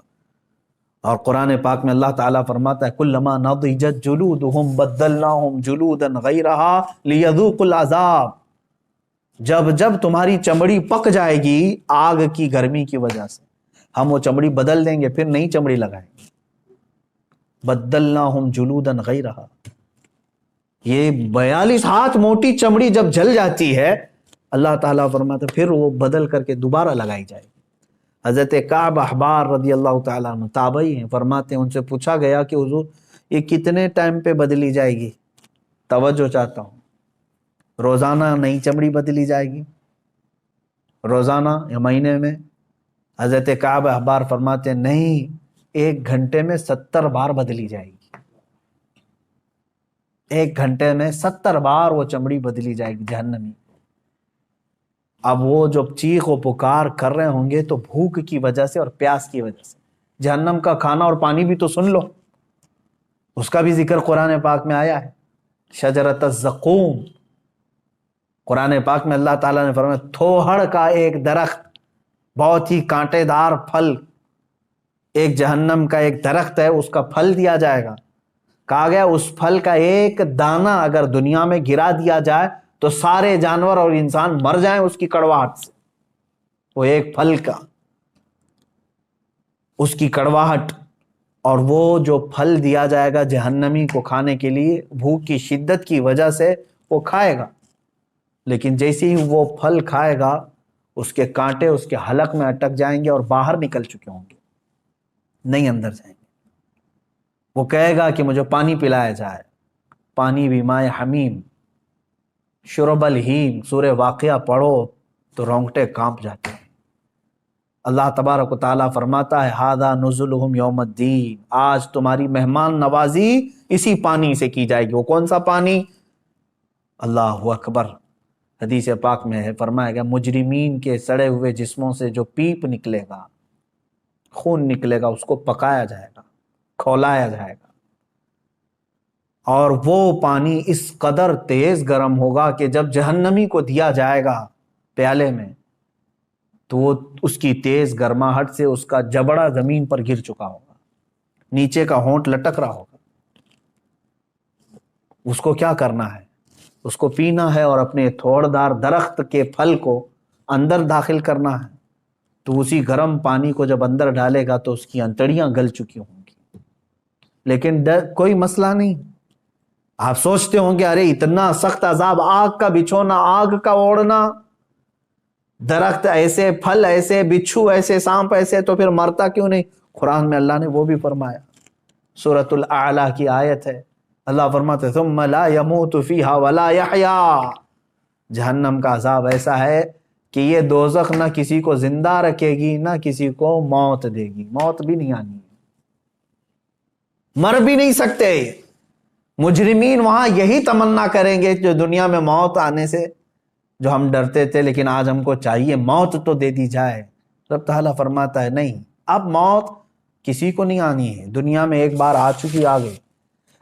Speaker 1: اور قرآن پاک میں اللہ تعالیٰ فرماتا ہے کلما نضجت جلودہم بدلناہم جلودا غیرہا لیذوقوا العذاب، جب جب تمہاری چمڑی پک جائے گی آگ کی گرمی کی وجہ سے، ہم وہ چمڑی بدل دیں گے، پھر نئی چمڑی لگائیں گے۔ بدلناہم جلودا غیرہا، یہ 42 ہاتھ موٹی چمڑی جب جل جاتی ہے اللہ تعالیٰ فرماتا ہے پھر وہ بدل کر کے دوبارہ لگائی جائے گی۔ حضرت کعب احبار رضی اللہ تعالیٰ عنہ تابعی ہیں، فرماتے ہیں ان سے پوچھا گیا کہ حضور یہ کتنے ٹائم پہ بدلی جائے گی؟ توجہ چاہتا ہوں، روزانہ نئی چمڑی بدلی جائے گی روزانہ یا مہینے میں؟ حضرت کعب احبار فرماتے ہیں نہیں، 1 گھنٹے میں 70 بار بدلی جائے گی، 1 گھنٹے میں 70 بار وہ چمڑی بدلی جائے گی جہنمی۔ اب وہ جو چیخ و پکار کر رہے ہوں گے تو بھوک کی وجہ سے اور پیاس کی وجہ سے۔ جہنم کا کھانا اور پانی بھی تو سن لو، اس کا بھی ذکر قرآن پاک میں آیا ہے، شجرۃ الزقوم۔ قرآن پاک میں اللہ تعالیٰ نے فرمایا تھوہڑ کا ایک درخت، بہت ہی کانٹے دار پھل، ایک جہنم کا ایک درخت ہے، اس کا پھل دیا جائے گا۔ کہا گیا اس پھل کا ایک دانہ اگر دنیا میں گرا دیا جائے تو سارے جانور اور انسان مر جائیں اس کی کڑواہٹ سے۔ وہ ایک پھل کا، اس کی کڑواہٹ، اور وہ جو پھل دیا جائے گا جہنمی کو کھانے کے لیے، بھوک کی شدت کی وجہ سے وہ کھائے گا، لیکن جیسے ہی وہ پھل کھائے گا اس کے کانٹے اس کے حلق میں اٹک جائیں گے اور باہر نکل چکے ہوں گے، نہیں اندر جائیں گے۔ وہ کہے گا کہ مجھے پانی پلایا جائے، پانی بھی مائے حمیم، شرب الہیم، سورہ واقعہ پڑھو تو رونگٹے کانپ جاتے ہیں۔ اللہ تبارک و تعالیٰ فرماتا ہے ھذا نزلہم یوم الدین، آج تمہاری مہمان نوازی اسی پانی سے کی جائے گی۔ وہ کون سا پانی؟ اللہ اکبر، حدیث پاک میں ہے فرمایا گیا مجرمین کے سڑے ہوئے جسموں سے جو پیپ نکلے گا، خون نکلے گا، اس کو پکایا جائے گا، کھولایا جائے گا، اور وہ پانی اس قدر تیز گرم ہوگا کہ جب جہنمی کو دیا جائے گا پیالے میں تو وہ اس کی تیز گرماہٹ سے اس کا جبڑا زمین پر گر چکا ہوگا، نیچے کا ہونٹ لٹک رہا ہوگا۔ اس کو کیا کرنا ہے؟ اس کو پینا ہے اور اپنے تھوڑدار درخت کے پھل کو اندر داخل کرنا ہے، تو اسی گرم پانی کو جب اندر ڈالے گا تو اس کی انتڑیاں گل چکی ہوں گی، لیکن کوئی مسئلہ نہیں۔ آپ سوچتے ہوں گے ارے اتنا سخت عذاب، آگ کا بچھونا، آگ کا اوڑھنا، درخت ایسے، پھل ایسے، بچھو ایسے، سانپ ایسے، تو پھر مرتا کیوں نہیں؟ قرآن میں اللہ نے وہ بھی فرمایا، سورۃ الاعلیٰ کی آیت ہے، اللہ فرماتے ثم لا يموت فیہا ولا یحیا، جہنم کا عذاب ایسا ہے کہ یہ دوزخ نہ کسی کو زندہ رکھے گی نہ کسی کو موت دے گی، موت بھی نہیں آنی ہے، مر بھی نہیں سکتے۔ مجرمین وہاں یہی تمنا کریں گے جو دنیا میں موت آنے سے جو ہم ڈرتے تھے، لیکن آج ہم کو چاہیے موت تو دے دی جائے۔ رب تعالیٰ فرماتا ہے نہیں، اب موت کسی کو نہیں آنی ہے، دنیا میں ایک بار آ چکی، آ گئی،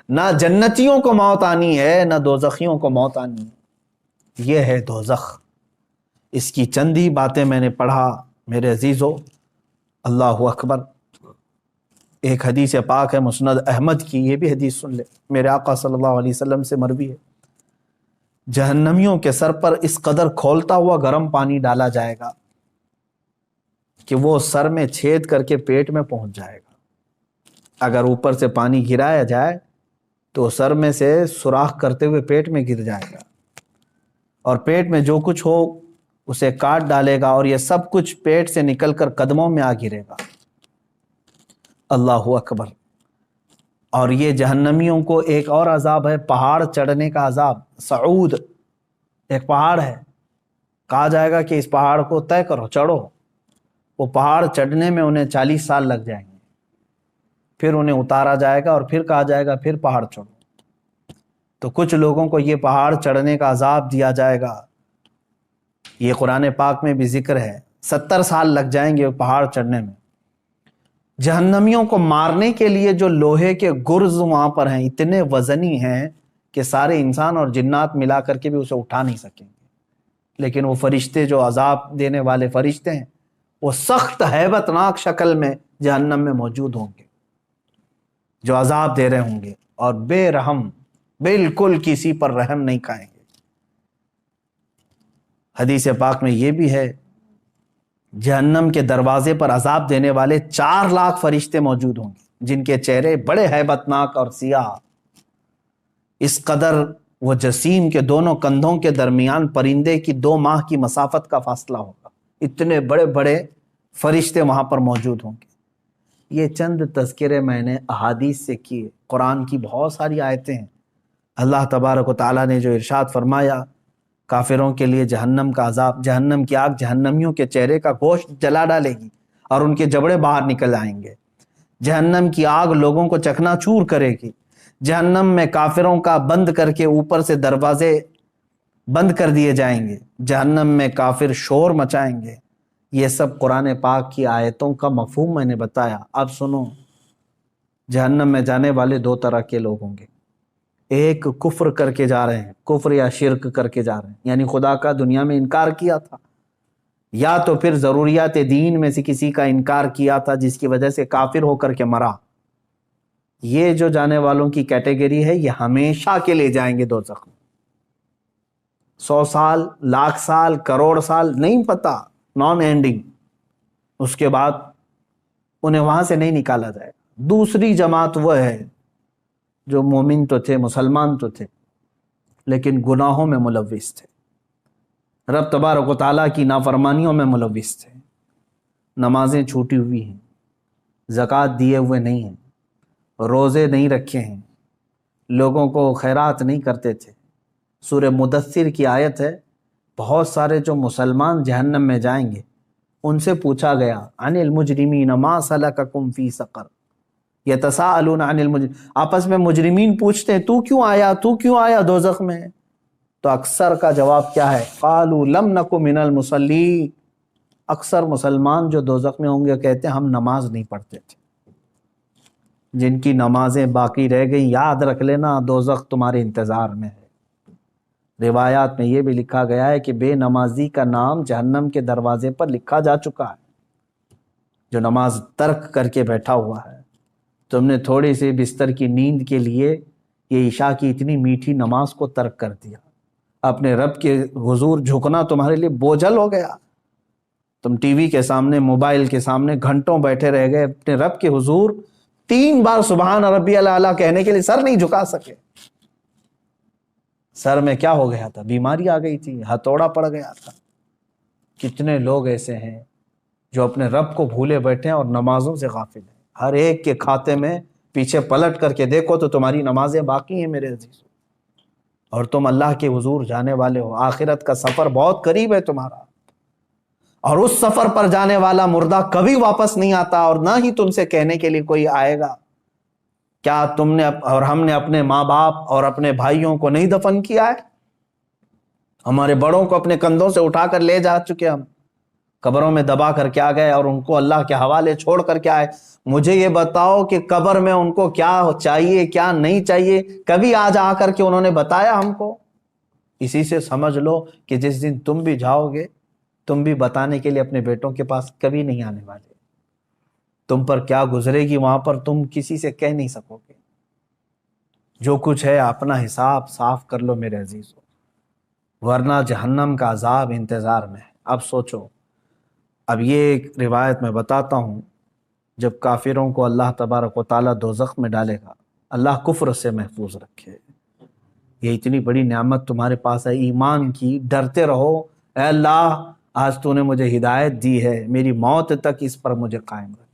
Speaker 1: نہ جنتیوں کو موت آنی ہے نہ دوزخیوں کو موت آنی ہے، یہ ہے دوزخ۔ اس کی چند ہی باتیں میں نے پڑھا میرے عزیزو، اللہ اکبر۔ ایک حدیث پاک ہے مسند احمد کی، یہ بھی حدیث سن لے، میرے آقا صلی اللہ علیہ وسلم سے مروی ہے، جہنمیوں کے سر پر اس قدر کھولتا ہوا گرم پانی ڈالا جائے گا کہ وہ سر میں چھید کر کے پیٹ میں پہنچ جائے گا۔ اگر اوپر سے پانی گرایا جائے تو سر میں سے سوراخ کرتے ہوئے پیٹ میں گر جائے گا، اور پیٹ میں جو کچھ ہو اسے کاٹ ڈالے گا، اور یہ سب کچھ پیٹ سے نکل کر قدموں میں آ گرے گا۔ اللہ اکبر۔ اور یہ جہنمیوں کو ایک اور عذاب ہے، پہاڑ چڑھنے کا عذاب۔ صعود ایک پہاڑ ہے، کہا جائے گا کہ اس پہاڑ کو طے کرو، چڑھو۔ وہ پہاڑ چڑھنے میں انہیں 40 سال لگ جائیں گے، پھر انہیں اتارا جائے گا اور پھر کہا جائے گا پھر پہاڑ چڑھو۔ تو کچھ لوگوں کو یہ پہاڑ چڑھنے کا عذاب دیا جائے گا، یہ قرآن پاک میں بھی ذکر ہے، 70 سال لگ جائیں گے پہاڑ چڑھنے میں۔ جہنمیوں کو مارنے کے لیے جو لوہے کے گرز وہاں پر ہیں اتنے وزنی ہیں کہ سارے انسان اور جنات ملا کر کے بھی اسے اٹھا نہیں سکیں گے، لیکن وہ فرشتے جو عذاب دینے والے فرشتے ہیں وہ سخت ہیبت ناک شکل میں جہنم میں موجود ہوں گے، جو عذاب دے رہے ہوں گے، اور بے رحم، بالکل کسی پر رحم نہیں کھائیں گے۔ حدیث پاک میں یہ بھی ہے، جہنم کے دروازے پر عذاب دینے والے 4 لاکھ فرشتے موجود ہوں گے، جن کے چہرے بڑے ہیبت ناک اور سیاہ، اس قدر وہ جسیم کے دونوں کندھوں کے درمیان پرندے کی 2 ماہ کی مسافت کا فاصلہ ہوگا، اتنے بڑے بڑے فرشتے وہاں پر موجود ہوں گے۔ یہ چند تذکرے میں نے احادیث سے کیے، قرآن کی بہت ساری آیتیں ہیں۔ اللہ تبارک و تعالیٰ نے جو ارشاد فرمایا، کافروں کے لیے جہنم کا عذاب، جہنم کی آگ جہنمیوں کے چہرے کا گوشت جلا ڈالے گی اور ان کے جبڑے باہر نکل آئیں گے۔ جہنم کی آگ لوگوں کو چکنا چور کرے گی۔ جہنم میں کافروں کا بند کر کے اوپر سے دروازے بند کر دیے جائیں گے، جہنم میں کافر شور مچائیں گے۔ یہ سب قرآن پاک کی آیتوں کا مفہوم میں نے بتایا۔ اب سنو، جہنم میں جانے والے 2 طرح کے لوگ ہوں گے۔ ایک کفر کر کے جا رہے ہیں، کفر یا شرک کر کے جا رہے ہیں، یعنی خدا کا دنیا میں انکار کیا تھا، یا تو پھر ضروریات دین میں سے کسی کا انکار کیا تھا جس کی وجہ سے کافر ہو کر کے مرا۔ یہ جو جانے والوں کی کیٹیگری ہے، یہ ہمیشہ کے لیے جائیں گے دوزخ میں۔ 100 سال، لاکھ سال، کروڑ سال، نہیں پتا، نان اینڈنگ۔ اس کے بعد انہیں وہاں سے نہیں نکالا جائے گا۔ دوسری جماعت وہ ہے جو مومن تو تھے، مسلمان تو تھے، لیکن گناہوں میں ملوث تھے، رب تبارک و تعالیٰ کی نافرمانیوں میں ملوث تھے، نمازیں چھوٹی ہوئی ہیں، زکوٰۃ دیے ہوئے نہیں ہیں، روزے نہیں رکھے ہیں، لوگوں کو خیرات نہیں کرتے تھے۔ سورہ مدثر کی آیت ہے، بہت سارے جو مسلمان جہنم میں جائیں گے، ان سے پوچھا گیا عن المجرمین ما سلککم فی سقر یتساءلون عن المجرمین، آپس میں مجرمین پوچھتے ہیں تو کیوں آیا دوزخ میں؟ تو اکثر کا جواب کیا ہے؟ قالوا لم نک من المصلین۔ اکثر مسلمان جو دوزخ میں ہوں گے کہتے ہیں ہم نماز نہیں پڑھتے تھے۔ جن کی نمازیں باقی رہ گئیں، یاد رکھ لینا دوزخ تمہارے انتظار میں ہے۔ روایات میں یہ بھی لکھا گیا ہے کہ بے نمازی کا نام جہنم کے دروازے پر لکھا جا چکا ہے، جو نماز ترک کر کے بیٹھا ہوا ہے۔ تم نے تھوڑی سی بستر کی نیند کے لیے یہ عشاء کی اتنی میٹھی نماز کو ترک کر دیا، اپنے رب کے حضور جھکنا تمہارے لیے بوجھل ہو گیا۔ تم ٹی وی کے سامنے، موبائل کے سامنے گھنٹوں بیٹھے رہ گئے، اپنے رب کے حضور 3 بار سبحان ربی الاعلیٰ کہنے کے لیے سر نہیں جھکا سکے۔ سر میں کیا ہو گیا تھا؟ بیماری آ گئی تھی، ہتھوڑا پڑ گیا تھا۔ کتنے لوگ ایسے ہیں جو اپنے رب کو بھولے بیٹھے ہیں اور نمازوں سے غافل ہیں۔ ہر ایک کے کھاتے میں پیچھے پلٹ کر کے دیکھو تو تمہاری نمازیں باقی ہیں میرے عزیزوں، اور تم اللہ کے حضور جانے والے ہو۔ آخرت کا سفر بہت قریب ہے تمہارا، اور اس سفر پر جانے والا مردہ کبھی واپس نہیں آتا، اور نہ ہی تم سے کہنے کے لیے کوئی آئے گا کیا تم نے اور ہم نے اپنے ماں باپ اور اپنے بھائیوں کو نہیں دفن کیا ہے؟ ہمارے بڑوں کو اپنے کندھوں سے اٹھا کر لے جا چکے، ہم قبروں میں دبا کر کے آ گئے اور ان کو اللہ کے حوالے چھوڑ کر کے آئے۔ مجھے یہ بتاؤ کہ قبر میں ان کو کیا چاہیے کیا نہیں چاہیے، کبھی آج آ کر کے انہوں نے بتایا ہم کو؟ اسی سے سمجھ لو کہ جس دن تم بھی جاؤ گے، تم بھی بتانے کے لیے اپنے بیٹوں کے پاس کبھی نہیں آنے والے۔ تم پر کیا گزرے گی وہاں پر تم کسی سے کہہ نہیں سکو گے۔ جو کچھ ہے اپنا حساب صاف کر لو میرے عزیزو۔ ورنہ جہنم کا عذاب انتظار میں ہے۔ اب سوچو، اب یہ ایک روایت میں بتاتا ہوں، جب کافروں کو اللہ تبارک و تعالیٰ دوزخ میں ڈالے گا، اللہ کفر سے محفوظ رکھے، یہ اتنی بڑی نعمت تمہارے پاس ہے ایمان کی، ڈرتے رہو، اے اللہ آج تو نے مجھے ہدایت دی ہے، میری موت تک اس پر مجھے قائم رکھ۔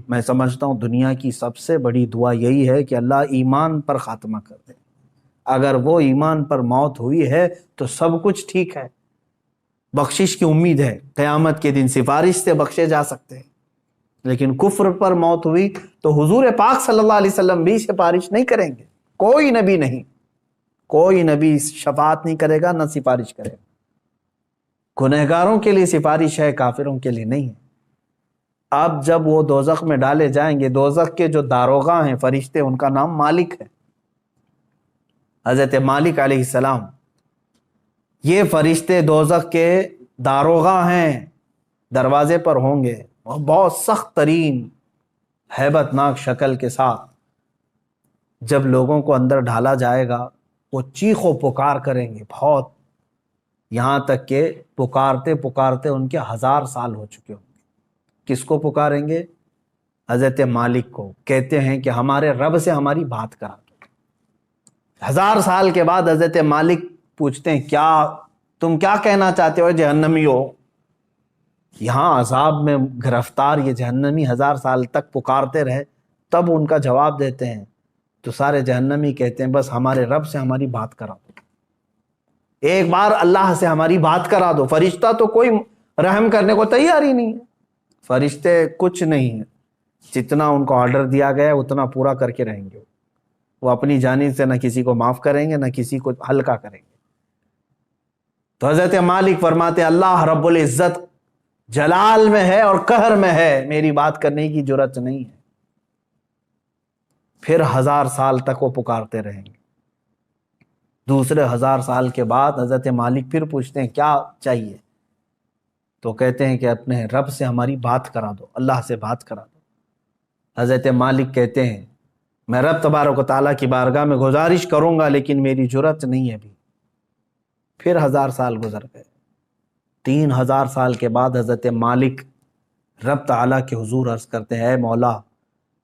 Speaker 1: میں سمجھتا ہوں دنیا کی سب سے بڑی دعا یہی ہے کہ اللہ ایمان پر خاتمہ کر دے، اگر وہ ایمان پر موت ہوئی ہے تو سب کچھ ٹھیک ہے، بخشش کی امید ہے، قیامت کے دن سفارش سے بخشے جا سکتے ہیں۔ لیکن کفر پر موت ہوئی تو حضور پاک صلی اللہ علیہ وسلم بھی سفارش نہیں کریں گے، کوئی نبی نہیں، کوئی نبی شفاعت نہیں کرے گا، نہ سفارش کرے گا۔ گنہگاروں کے لیے سفارش ہے، کافروں کے لیے نہیں ہے۔ اب جب وہ دوزخ میں ڈالے جائیں گے، دوزخ کے جو داروغہ ہیں فرشتے، ان کا نام مالک ہے، حضرت مالک علیہ السلام، یہ فرشتے دوزخ کے داروغہ ہیں، دروازے پر ہوں گے، اور بہت سخت ترین ہیبت ناک شکل کے ساتھ جب لوگوں کو اندر ڈھالا جائے گا، وہ چیخ و پکار کریں گے بہت، یہاں تک کہ پکارتے پکارتے ان کے 1000 سال ہو چکے ہوں گے۔ کس کو پکاریں گے؟ حضرت مالک کو، کہتے ہیں کہ ہمارے رب سے ہماری بات کرا دو۔ 1000 سال کے بعد حضرت مالک پوچھتے ہیں، کیا تم کیا کہنا چاہتے ہو جہنمی ہو؟ یہاں عذاب میں گرفتار یہ جہنمی 1000 سال تک پکارتے رہے، تب ان کا جواب دیتے ہیں تو سارے جہنمی کہتے ہیں بس ہمارے رب سے ہماری بات کرا دو، ایک بار اللہ سے ہماری بات کرا دو۔ فرشتہ تو کوئی رحم کرنے کو تیار ہی نہیں ہے، فرشتے کچھ نہیں ہے، جتنا ان کو آرڈر دیا گیا ہے اتنا پورا کر کے رہیں گے، وہ اپنی جانب سے نہ کسی کو معاف کریں گے نہ کسی کو ہلکا کریں گے۔ تو حضرت مالک فرماتے ہیں اللہ رب العزت جلال میں ہے اور قہر میں ہے، میری بات کرنے کی جرات نہیں ہے۔ پھر 1000 سال تک وہ پکارتے رہیں گے۔ دوسرے 1000 سال کے بعد حضرت مالک پھر پوچھتے ہیں کیا چاہیے؟ تو کہتے ہیں کہ اپنے رب سے ہماری بات کرا دو، اللہ سے بات کرا دو۔ حضرت مالک کہتے ہیں میں رب تبارک و تعالیٰ کی بارگاہ میں گزارش کروں گا لیکن میری جرات نہیں ہے ابھی۔ پھر 1000 سال گزر گئے۔ 3000 سال کے بعد حضرت مالک رب تعالیٰ کے حضور عرض کرتے ہیں اے مولا،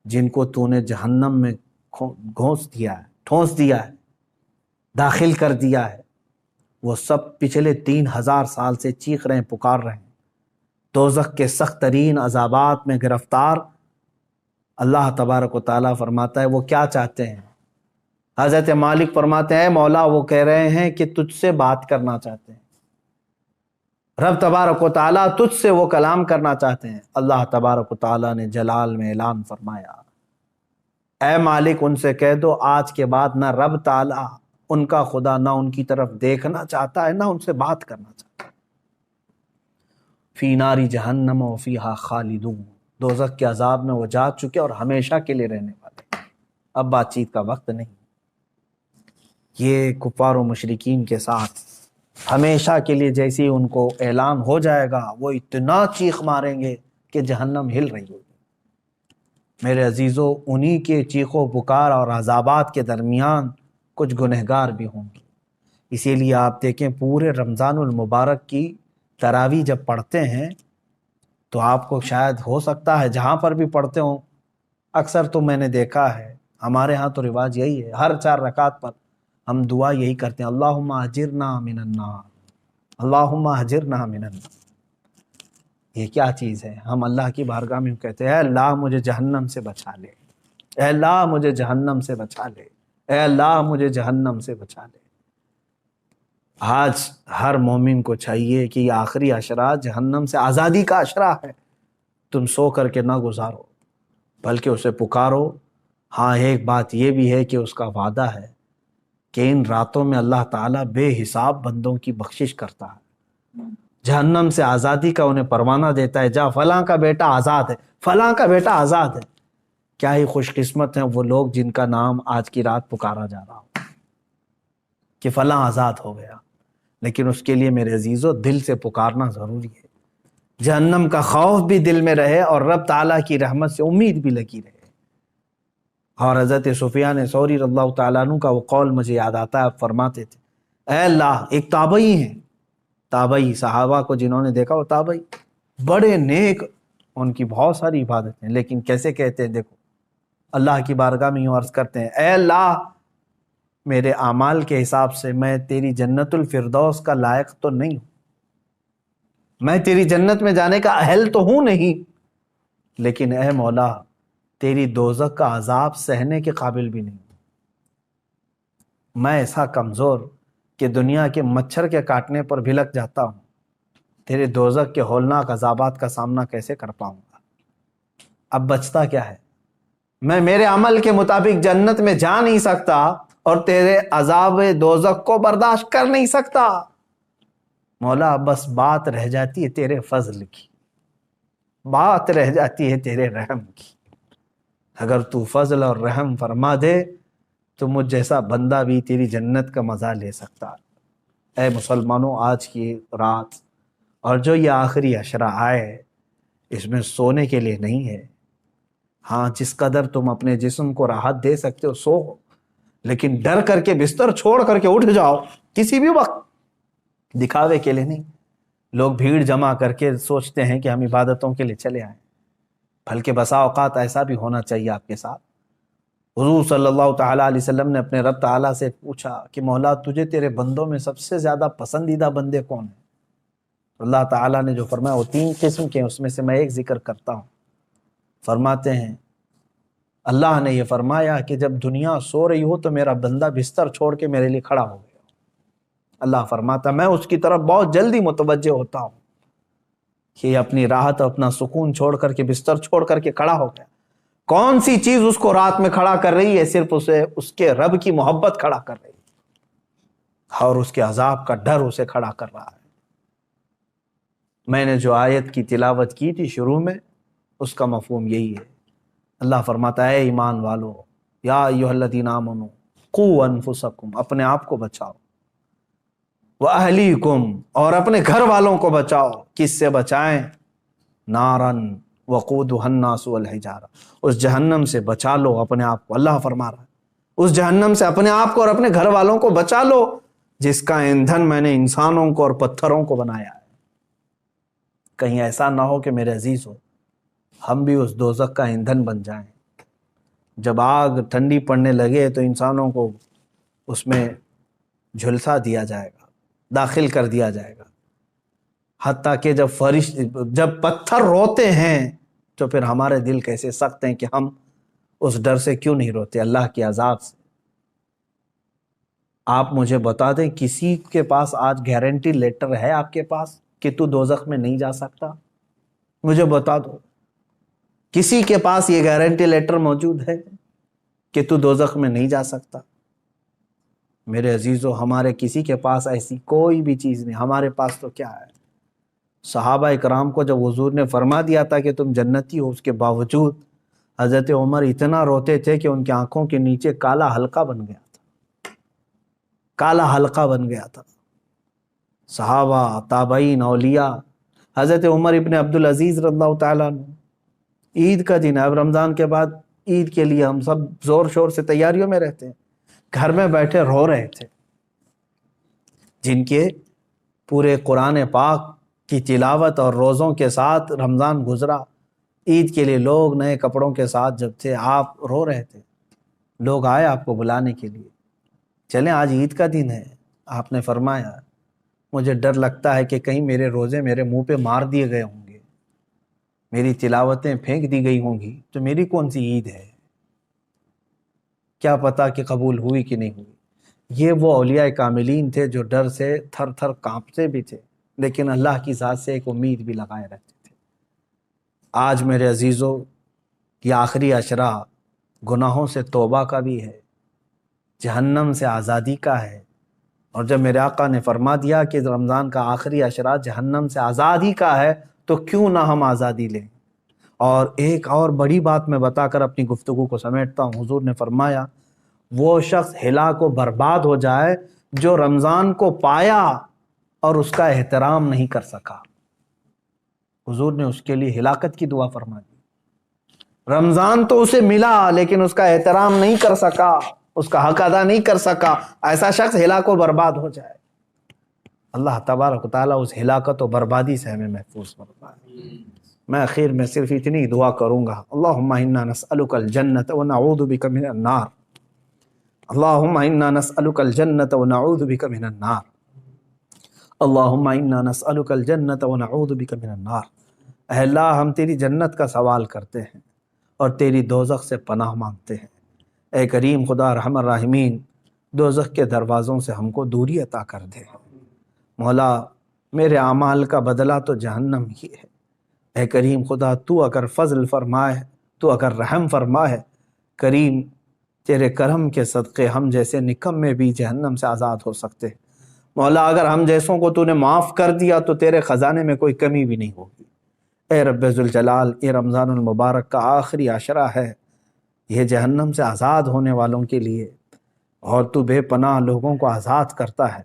Speaker 1: جن کو تو نے جہنم میں ٹھونس دیا ہے، داخل کر دیا ہے، وہ سب پچھلے 3000 سال سے چیخ رہے ہیں، پکار رہے ہیں، دوزخ کے سخت ترین عذابات میں گرفتار۔ اللہ تبارک و تعالیٰ فرماتا ہے وہ کیا چاہتے ہیں؟ حضرت مالک فرماتے ہیں اے مولا، وہ کہہ رہے ہیں کہ تجھ سے بات کرنا چاہتے ہیں، رب تبارک و تعالیٰ تجھ سے وہ کلام کرنا چاہتے ہیں۔ اللہ تبارک و تعالیٰ نے جلال میں اعلان فرمایا اے مالک ان سے کہہ دو آج کے بعد نہ رب تعالیٰ ان کا خدا نہ ان کی طرف دیکھنا چاہتا ہے نہ ان سے بات کرنا چاہتا ہے۔ فی ناری جہنم و فیہا خالدون، دوزخ کے عذاب میں وہ جا چکے اور ہمیشہ کے لیے رہنے والے، اب بات چیت کا وقت نہیں۔ یہ کفار و مشرکین کے ساتھ ہمیشہ کے لیے جیسے ہی ان کو اعلان ہو جائے گا وہ اتنا چیخ ماریں گے کہ جہنم ہل رہی ہوگی۔ میرے عزیزو، انہی کے چیخ و پکار اور عذابات کے درمیان کچھ گنہگار بھی ہوں گے۔ اسی لیے آپ دیکھیں پورے رمضان المبارک کی تراویح جب پڑھتے ہیں تو آپ کو شاید ہو سکتا ہے جہاں پر بھی پڑھتے ہوں، اکثر تو میں نے دیکھا ہے ہمارے ہاں تو رواج یہی ہے، ہر 4 رکعت پر ہم دعا یہی کرتے ہیں اللہم اجرنا من النار، اللہم اجرنا من النار۔ یہ کیا چیز ہے؟ ہم اللہ کی بارگاہ میں کہتے ہیں اے اللہ مجھے جہنم سے بچا لے، اے اللہ مجھے جہنم سے بچا لے، اے اللہ مجھے جہنم سے بچا لے۔ آج ہر مومن کو چاہیے کہ یہ آخری عشرہ جہنم سے آزادی کا عشرہ ہے، تم سو کر کے نہ گزارو بلکہ اسے پکارو۔ ہاں ایک بات یہ بھی ہے کہ اس کا وعدہ ہے کہ ان راتوں میں اللہ تعالیٰ بے حساب بندوں کی بخشش کرتا ہے، جہنم سے آزادی کا انہیں پروانہ دیتا ہے، جا فلاں کا بیٹا آزاد ہے، فلاں کا بیٹا آزاد ہے۔ کیا ہی خوش قسمت ہیں وہ لوگ جن کا نام آج کی رات پکارا جا رہا ہو کہ فلاں آزاد ہو گیا، لیکن اس کے لیے میرے عزیزو دل سے پکارنا ضروری ہے، جہنم کا خوف بھی دل میں رہے اور رب تعالیٰ کی رحمت سے امید بھی لگی رہے۔ اور حضرت سفیان ثوری رضی اللہ تعالیٰ عنہ کا وہ قول مجھے یاد آتا ہے، آپ فرماتے تھے اے اللہ، ایک تابعی ہیں، تابعی صحابہ کو جنہوں نے دیکھا وہ تابعی بڑے نیک، ان کی بہت ساری عبادتیں، لیکن کیسے کہتے ہیں، دیکھو اللہ کی بارگاہ میں یوں عرض کرتے ہیں، اے اللہ میرے اعمال کے حساب سے میں تیری جنت الفردوس کا لائق تو نہیں ہوں، میں تیری جنت میں جانے کا اہل تو ہوں نہیں، لیکن اے مولا تیری دوزخ کا عذاب سہنے کے قابل بھی نہیں، میں ایسا کمزور کہ دنیا کے مچھر کے کاٹنے پر بھلک جاتا ہوں، تیرے دوزخ کے ہولناک عذابات کا سامنا کیسے کر پاؤں گا؟ اب بچتا کیا ہے؟ میں میرے عمل کے مطابق جنت میں جا نہیں سکتا اور تیرے عذاب دوزخ کو برداشت کر نہیں سکتا، مولا بس بات رہ جاتی ہے تیرے فضل کی، بات رہ جاتی ہے تیرے رحم کی، اگر تو فضل اور رحم فرما دے تو مجھ جیسا بندہ بھی تیری جنت کا مزہ لے سکتا۔ اے مسلمانوں، آج کی رات اور جو یہ آخری عشرہ آئے، اس میں سونے کے لیے نہیں ہے، ہاں جس قدر تم اپنے جسم کو راحت دے سکتے ہو سو، لیکن ڈر کر کے بستر چھوڑ کر کے اٹھ جاؤ کسی بھی وقت، دکھاوے کے لیے نہیں۔ لوگ بھیڑ جمع کر کے سوچتے ہیں کہ ہم عبادتوں کے لیے چلے آئیں، بلکہ بسا اوقات ایسا بھی ہونا چاہیے آپ کے ساتھ۔ حضور صلی اللہ تعالیٰ علیہ وسلم نے اپنے رب تعالیٰ سے پوچھا کہ مولا تجھے تیرے بندوں میں سب سے زیادہ پسندیدہ بندے کون ہیں؟ اللہ تعالیٰ نے جو فرمایا وہ 3 قسم کے ہیں، اس میں سے میں ایک ذکر کرتا ہوں۔ فرماتے ہیں اللہ نے یہ فرمایا کہ جب دنیا سو رہی ہو تو میرا بندہ بستر چھوڑ کے میرے لیے کھڑا ہو گیا، اللہ فرماتا میں اس کی طرف بہت جلدی متوجہ ہوتا ہوں کہ اپنی راحت اور اپنا سکون چھوڑ کر کے بستر چھوڑ کر کے کھڑا ہو گیا۔ کون سی چیز اس کو رات میں کھڑا کر رہی ہے؟ صرف اسے اس کے رب کی محبت کھڑا کر رہی ہے اور اس کے عذاب کا ڈر اسے کھڑا کر رہا ہے۔ میں نے جو آیت کی تلاوت کی تھی شروع میں، اس کا مفہوم یہی ہے۔ اللہ فرماتا ہے اے ایمان والو، یا ایھا الذین آمنوا قوا انفسکم، اپنے آپ کو بچاؤ، واہلیکم، اور اپنے گھر والوں کو بچاؤ۔ کس سے بچائیں؟ نارن وقودھا الناس والحجارہ، اس جہنم سے بچا لو اپنے آپ کو، اللہ فرما رہا ہے اس جہنم سے اپنے آپ کو اور اپنے گھر والوں کو بچا لو جس کا ایندھن میں نے انسانوں کو اور پتھروں کو بنایا ہے۔ کہیں ایسا نہ ہو کہ میرے عزیز ہو ہم بھی اس دوزخ کا ایندھن بن جائیں، جب آگ ٹھنڈی پڑنے لگے تو انسانوں کو اس میں جھلسا دیا جائے گا، داخل کر دیا جائے گا، حتیٰ کہ جب پتھر روتے ہیں تو پھر ہمارے دل کیسے سخت ہیں کہ ہم اس ڈر سے کیوں نہیں روتے، اللہ کے عذاب سے۔ آپ مجھے بتا دیں کسی کے پاس آج گارنٹی لیٹر ہے آپ کے پاس کہ تو دوزخ میں نہیں جا سکتا؟ مجھے بتا دو، کسی کے پاس یہ گارنٹی لیٹر موجود ہے کہ تو دوزخ میں نہیں جا سکتا؟ میرے عزیزو، ہمارے کسی کے پاس ایسی کوئی بھی چیز نہیں، ہمارے پاس تو کیا ہے؟ صحابہ اکرام کو جب حضور نے فرما دیا تھا کہ تم جنتی ہو، اس کے باوجود حضرت عمر اتنا روتے تھے کہ ان کی آنکھوں کے نیچے کالا حلقہ بن گیا تھا، کالا حلقہ بن گیا تھا۔ صحابہ، تابعین، اولیاء، حضرت عمر ابن عبدالعزیز رضی اللہ تعالیٰ عنہ، عید کا دن ہے، اب رمضان کے بعد عید کے لیے ہم سب زور شور سے تیاریوں میں رہتے ہیں، گھر میں بیٹھے رو رہے تھے، جن کے پورے قرآن پاک کی تلاوت اور روزوں کے ساتھ رمضان گزرا، عید کے لیے لوگ نئے کپڑوں کے ساتھ جب تھے، آپ رو رہے تھے، لوگ آئے آپ کو بلانے کے لیے، چلیں آج عید کا دن ہے، آپ نے فرمایا مجھے ڈر لگتا ہے کہ کہیں میرے روزے میرے منہ پہ مار دیے گئے ہوں گے، میری تلاوتیں پھینک دی گئی ہوں گی، تو میری کون سی عید ہے؟ کیا پتا کہ قبول ہوئی کہ نہیں ہوئی۔ یہ وہ اولیاء کاملین تھے جو ڈر سے تھر تھر کانپتے بھی تھے، لیکن اللہ کی ذات سے ایک امید بھی لگائے رہتے تھے۔ آج میرے عزیزو، یہ آخری عشرہ گناہوں سے توبہ کا بھی ہے، جہنم سے آزادی کا ہے، اور جب میرے آقا نے فرما دیا کہ رمضان کا آخری عشرہ جہنم سے آزادی کا ہے تو کیوں نہ ہم آزادی لیں۔ اور ایک اور بڑی بات میں بتا کر اپنی گفتگو کو سمیٹتا ہوں۔ حضور نے فرمایا وہ شخص ہلاک و برباد ہو جائے جو رمضان کو پایا اور اس کا احترام نہیں کر سکا۔ حضور نے اس کے لیے ہلاکت کی دعا فرما دی۔ رمضان تو اسے ملا لیکن اس کا احترام نہیں کر سکا، اس کا حق ادا نہیں کر سکا، ایسا شخص ہلاک و برباد ہو جائے۔ اللہ تبارک و تعالیٰ اس ہلاکت و بربادی سے ہمیں محفوظ فرمائے۔ میں اخیر میں صرف اتنی دعا کروں گا، اللہم انا نسألک الجنۃ ونعوذ بک من النار، اللہم انا نسألک الجنۃ ونعوذ بک من النار، اللہم انا نسألک الجنۃ ونعوذ بک من النار۔ اے اللہ، ہم تیری جنت کا سوال کرتے ہیں اور تیری دوزخ سے پناہ مانگتے ہیں۔ اے کریم خدا ارحم الراحمین، دوزخ کے دروازوں سے ہم کو دوری عطا کر دے۔ مولا، میرے اعمال کا بدلہ تو جہنم ہی ہے۔ اے کریم خدا، تو اگر فضل فرمائے، تو اگر رحم فرمائے، کریم تیرے کرم کے صدقے ہم جیسے نکمے بھی جہنم سے آزاد ہو سکتے ہیں۔ مولا، اگر ہم جیسوں کو تو نے معاف کر دیا تو تیرے خزانے میں کوئی کمی بھی نہیں ہوگی۔ اے رب ذوالجلال، یہ رمضان المبارک کا آخری عشرہ ہے، یہ جہنم سے آزاد ہونے والوں کے لیے، اور تو بے پناہ لوگوں کو آزاد کرتا ہے۔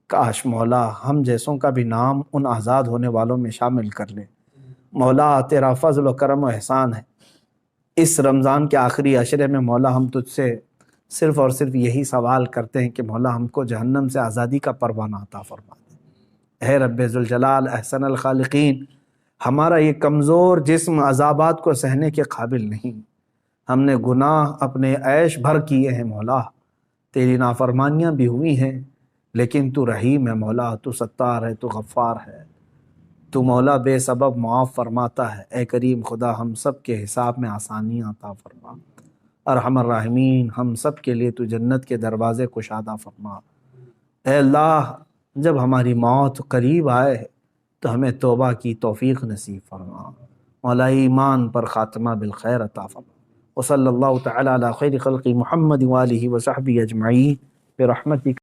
Speaker 1: کاش مولا ہم جیسوں کا بھی نام ان آزاد ہونے والوں میں شامل کر لے۔ مولا، تیرا فضل و کرم و احسان ہے۔ اس رمضان کے آخری عشرے میں مولا ہم تجھ سے صرف اور صرف یہی سوال کرتے ہیں کہ مولا ہم کو جہنم سے آزادی کا پروانہ عطا فرما دے۔ اے رب ذوالجلال احسن الخالقین، ہمارا یہ کمزور جسم عذابات کو سہنے کے قابل نہیں، ہم نے گناہ اپنے عیش بھر کیے ہیں مولا، تیری نافرمانیاں بھی ہوئی ہیں، لیکن تو رحیم ہے مولا، تو ستار ہے، تو غفار ہے، تو مولا بے سبب معاف فرماتا ہے۔ اے کریم خدا، ہم سب کے حساب میں آسانیاں عطا فرما۔ ارحم الراحمین، ہم سب کے لیے تو جنت کے دروازے کشادہ فرما۔ اے اللہ، جب ہماری موت قریب آئے تو ہمیں توبہ کی توفیق نصیب فرما۔ مولا، ایمان پر خاتمہ بالخیر عطا فرما۔ وصلی اللہ تعالی علی خیر خلق محمد وآلہ وصحبہ اجمعین برحمتک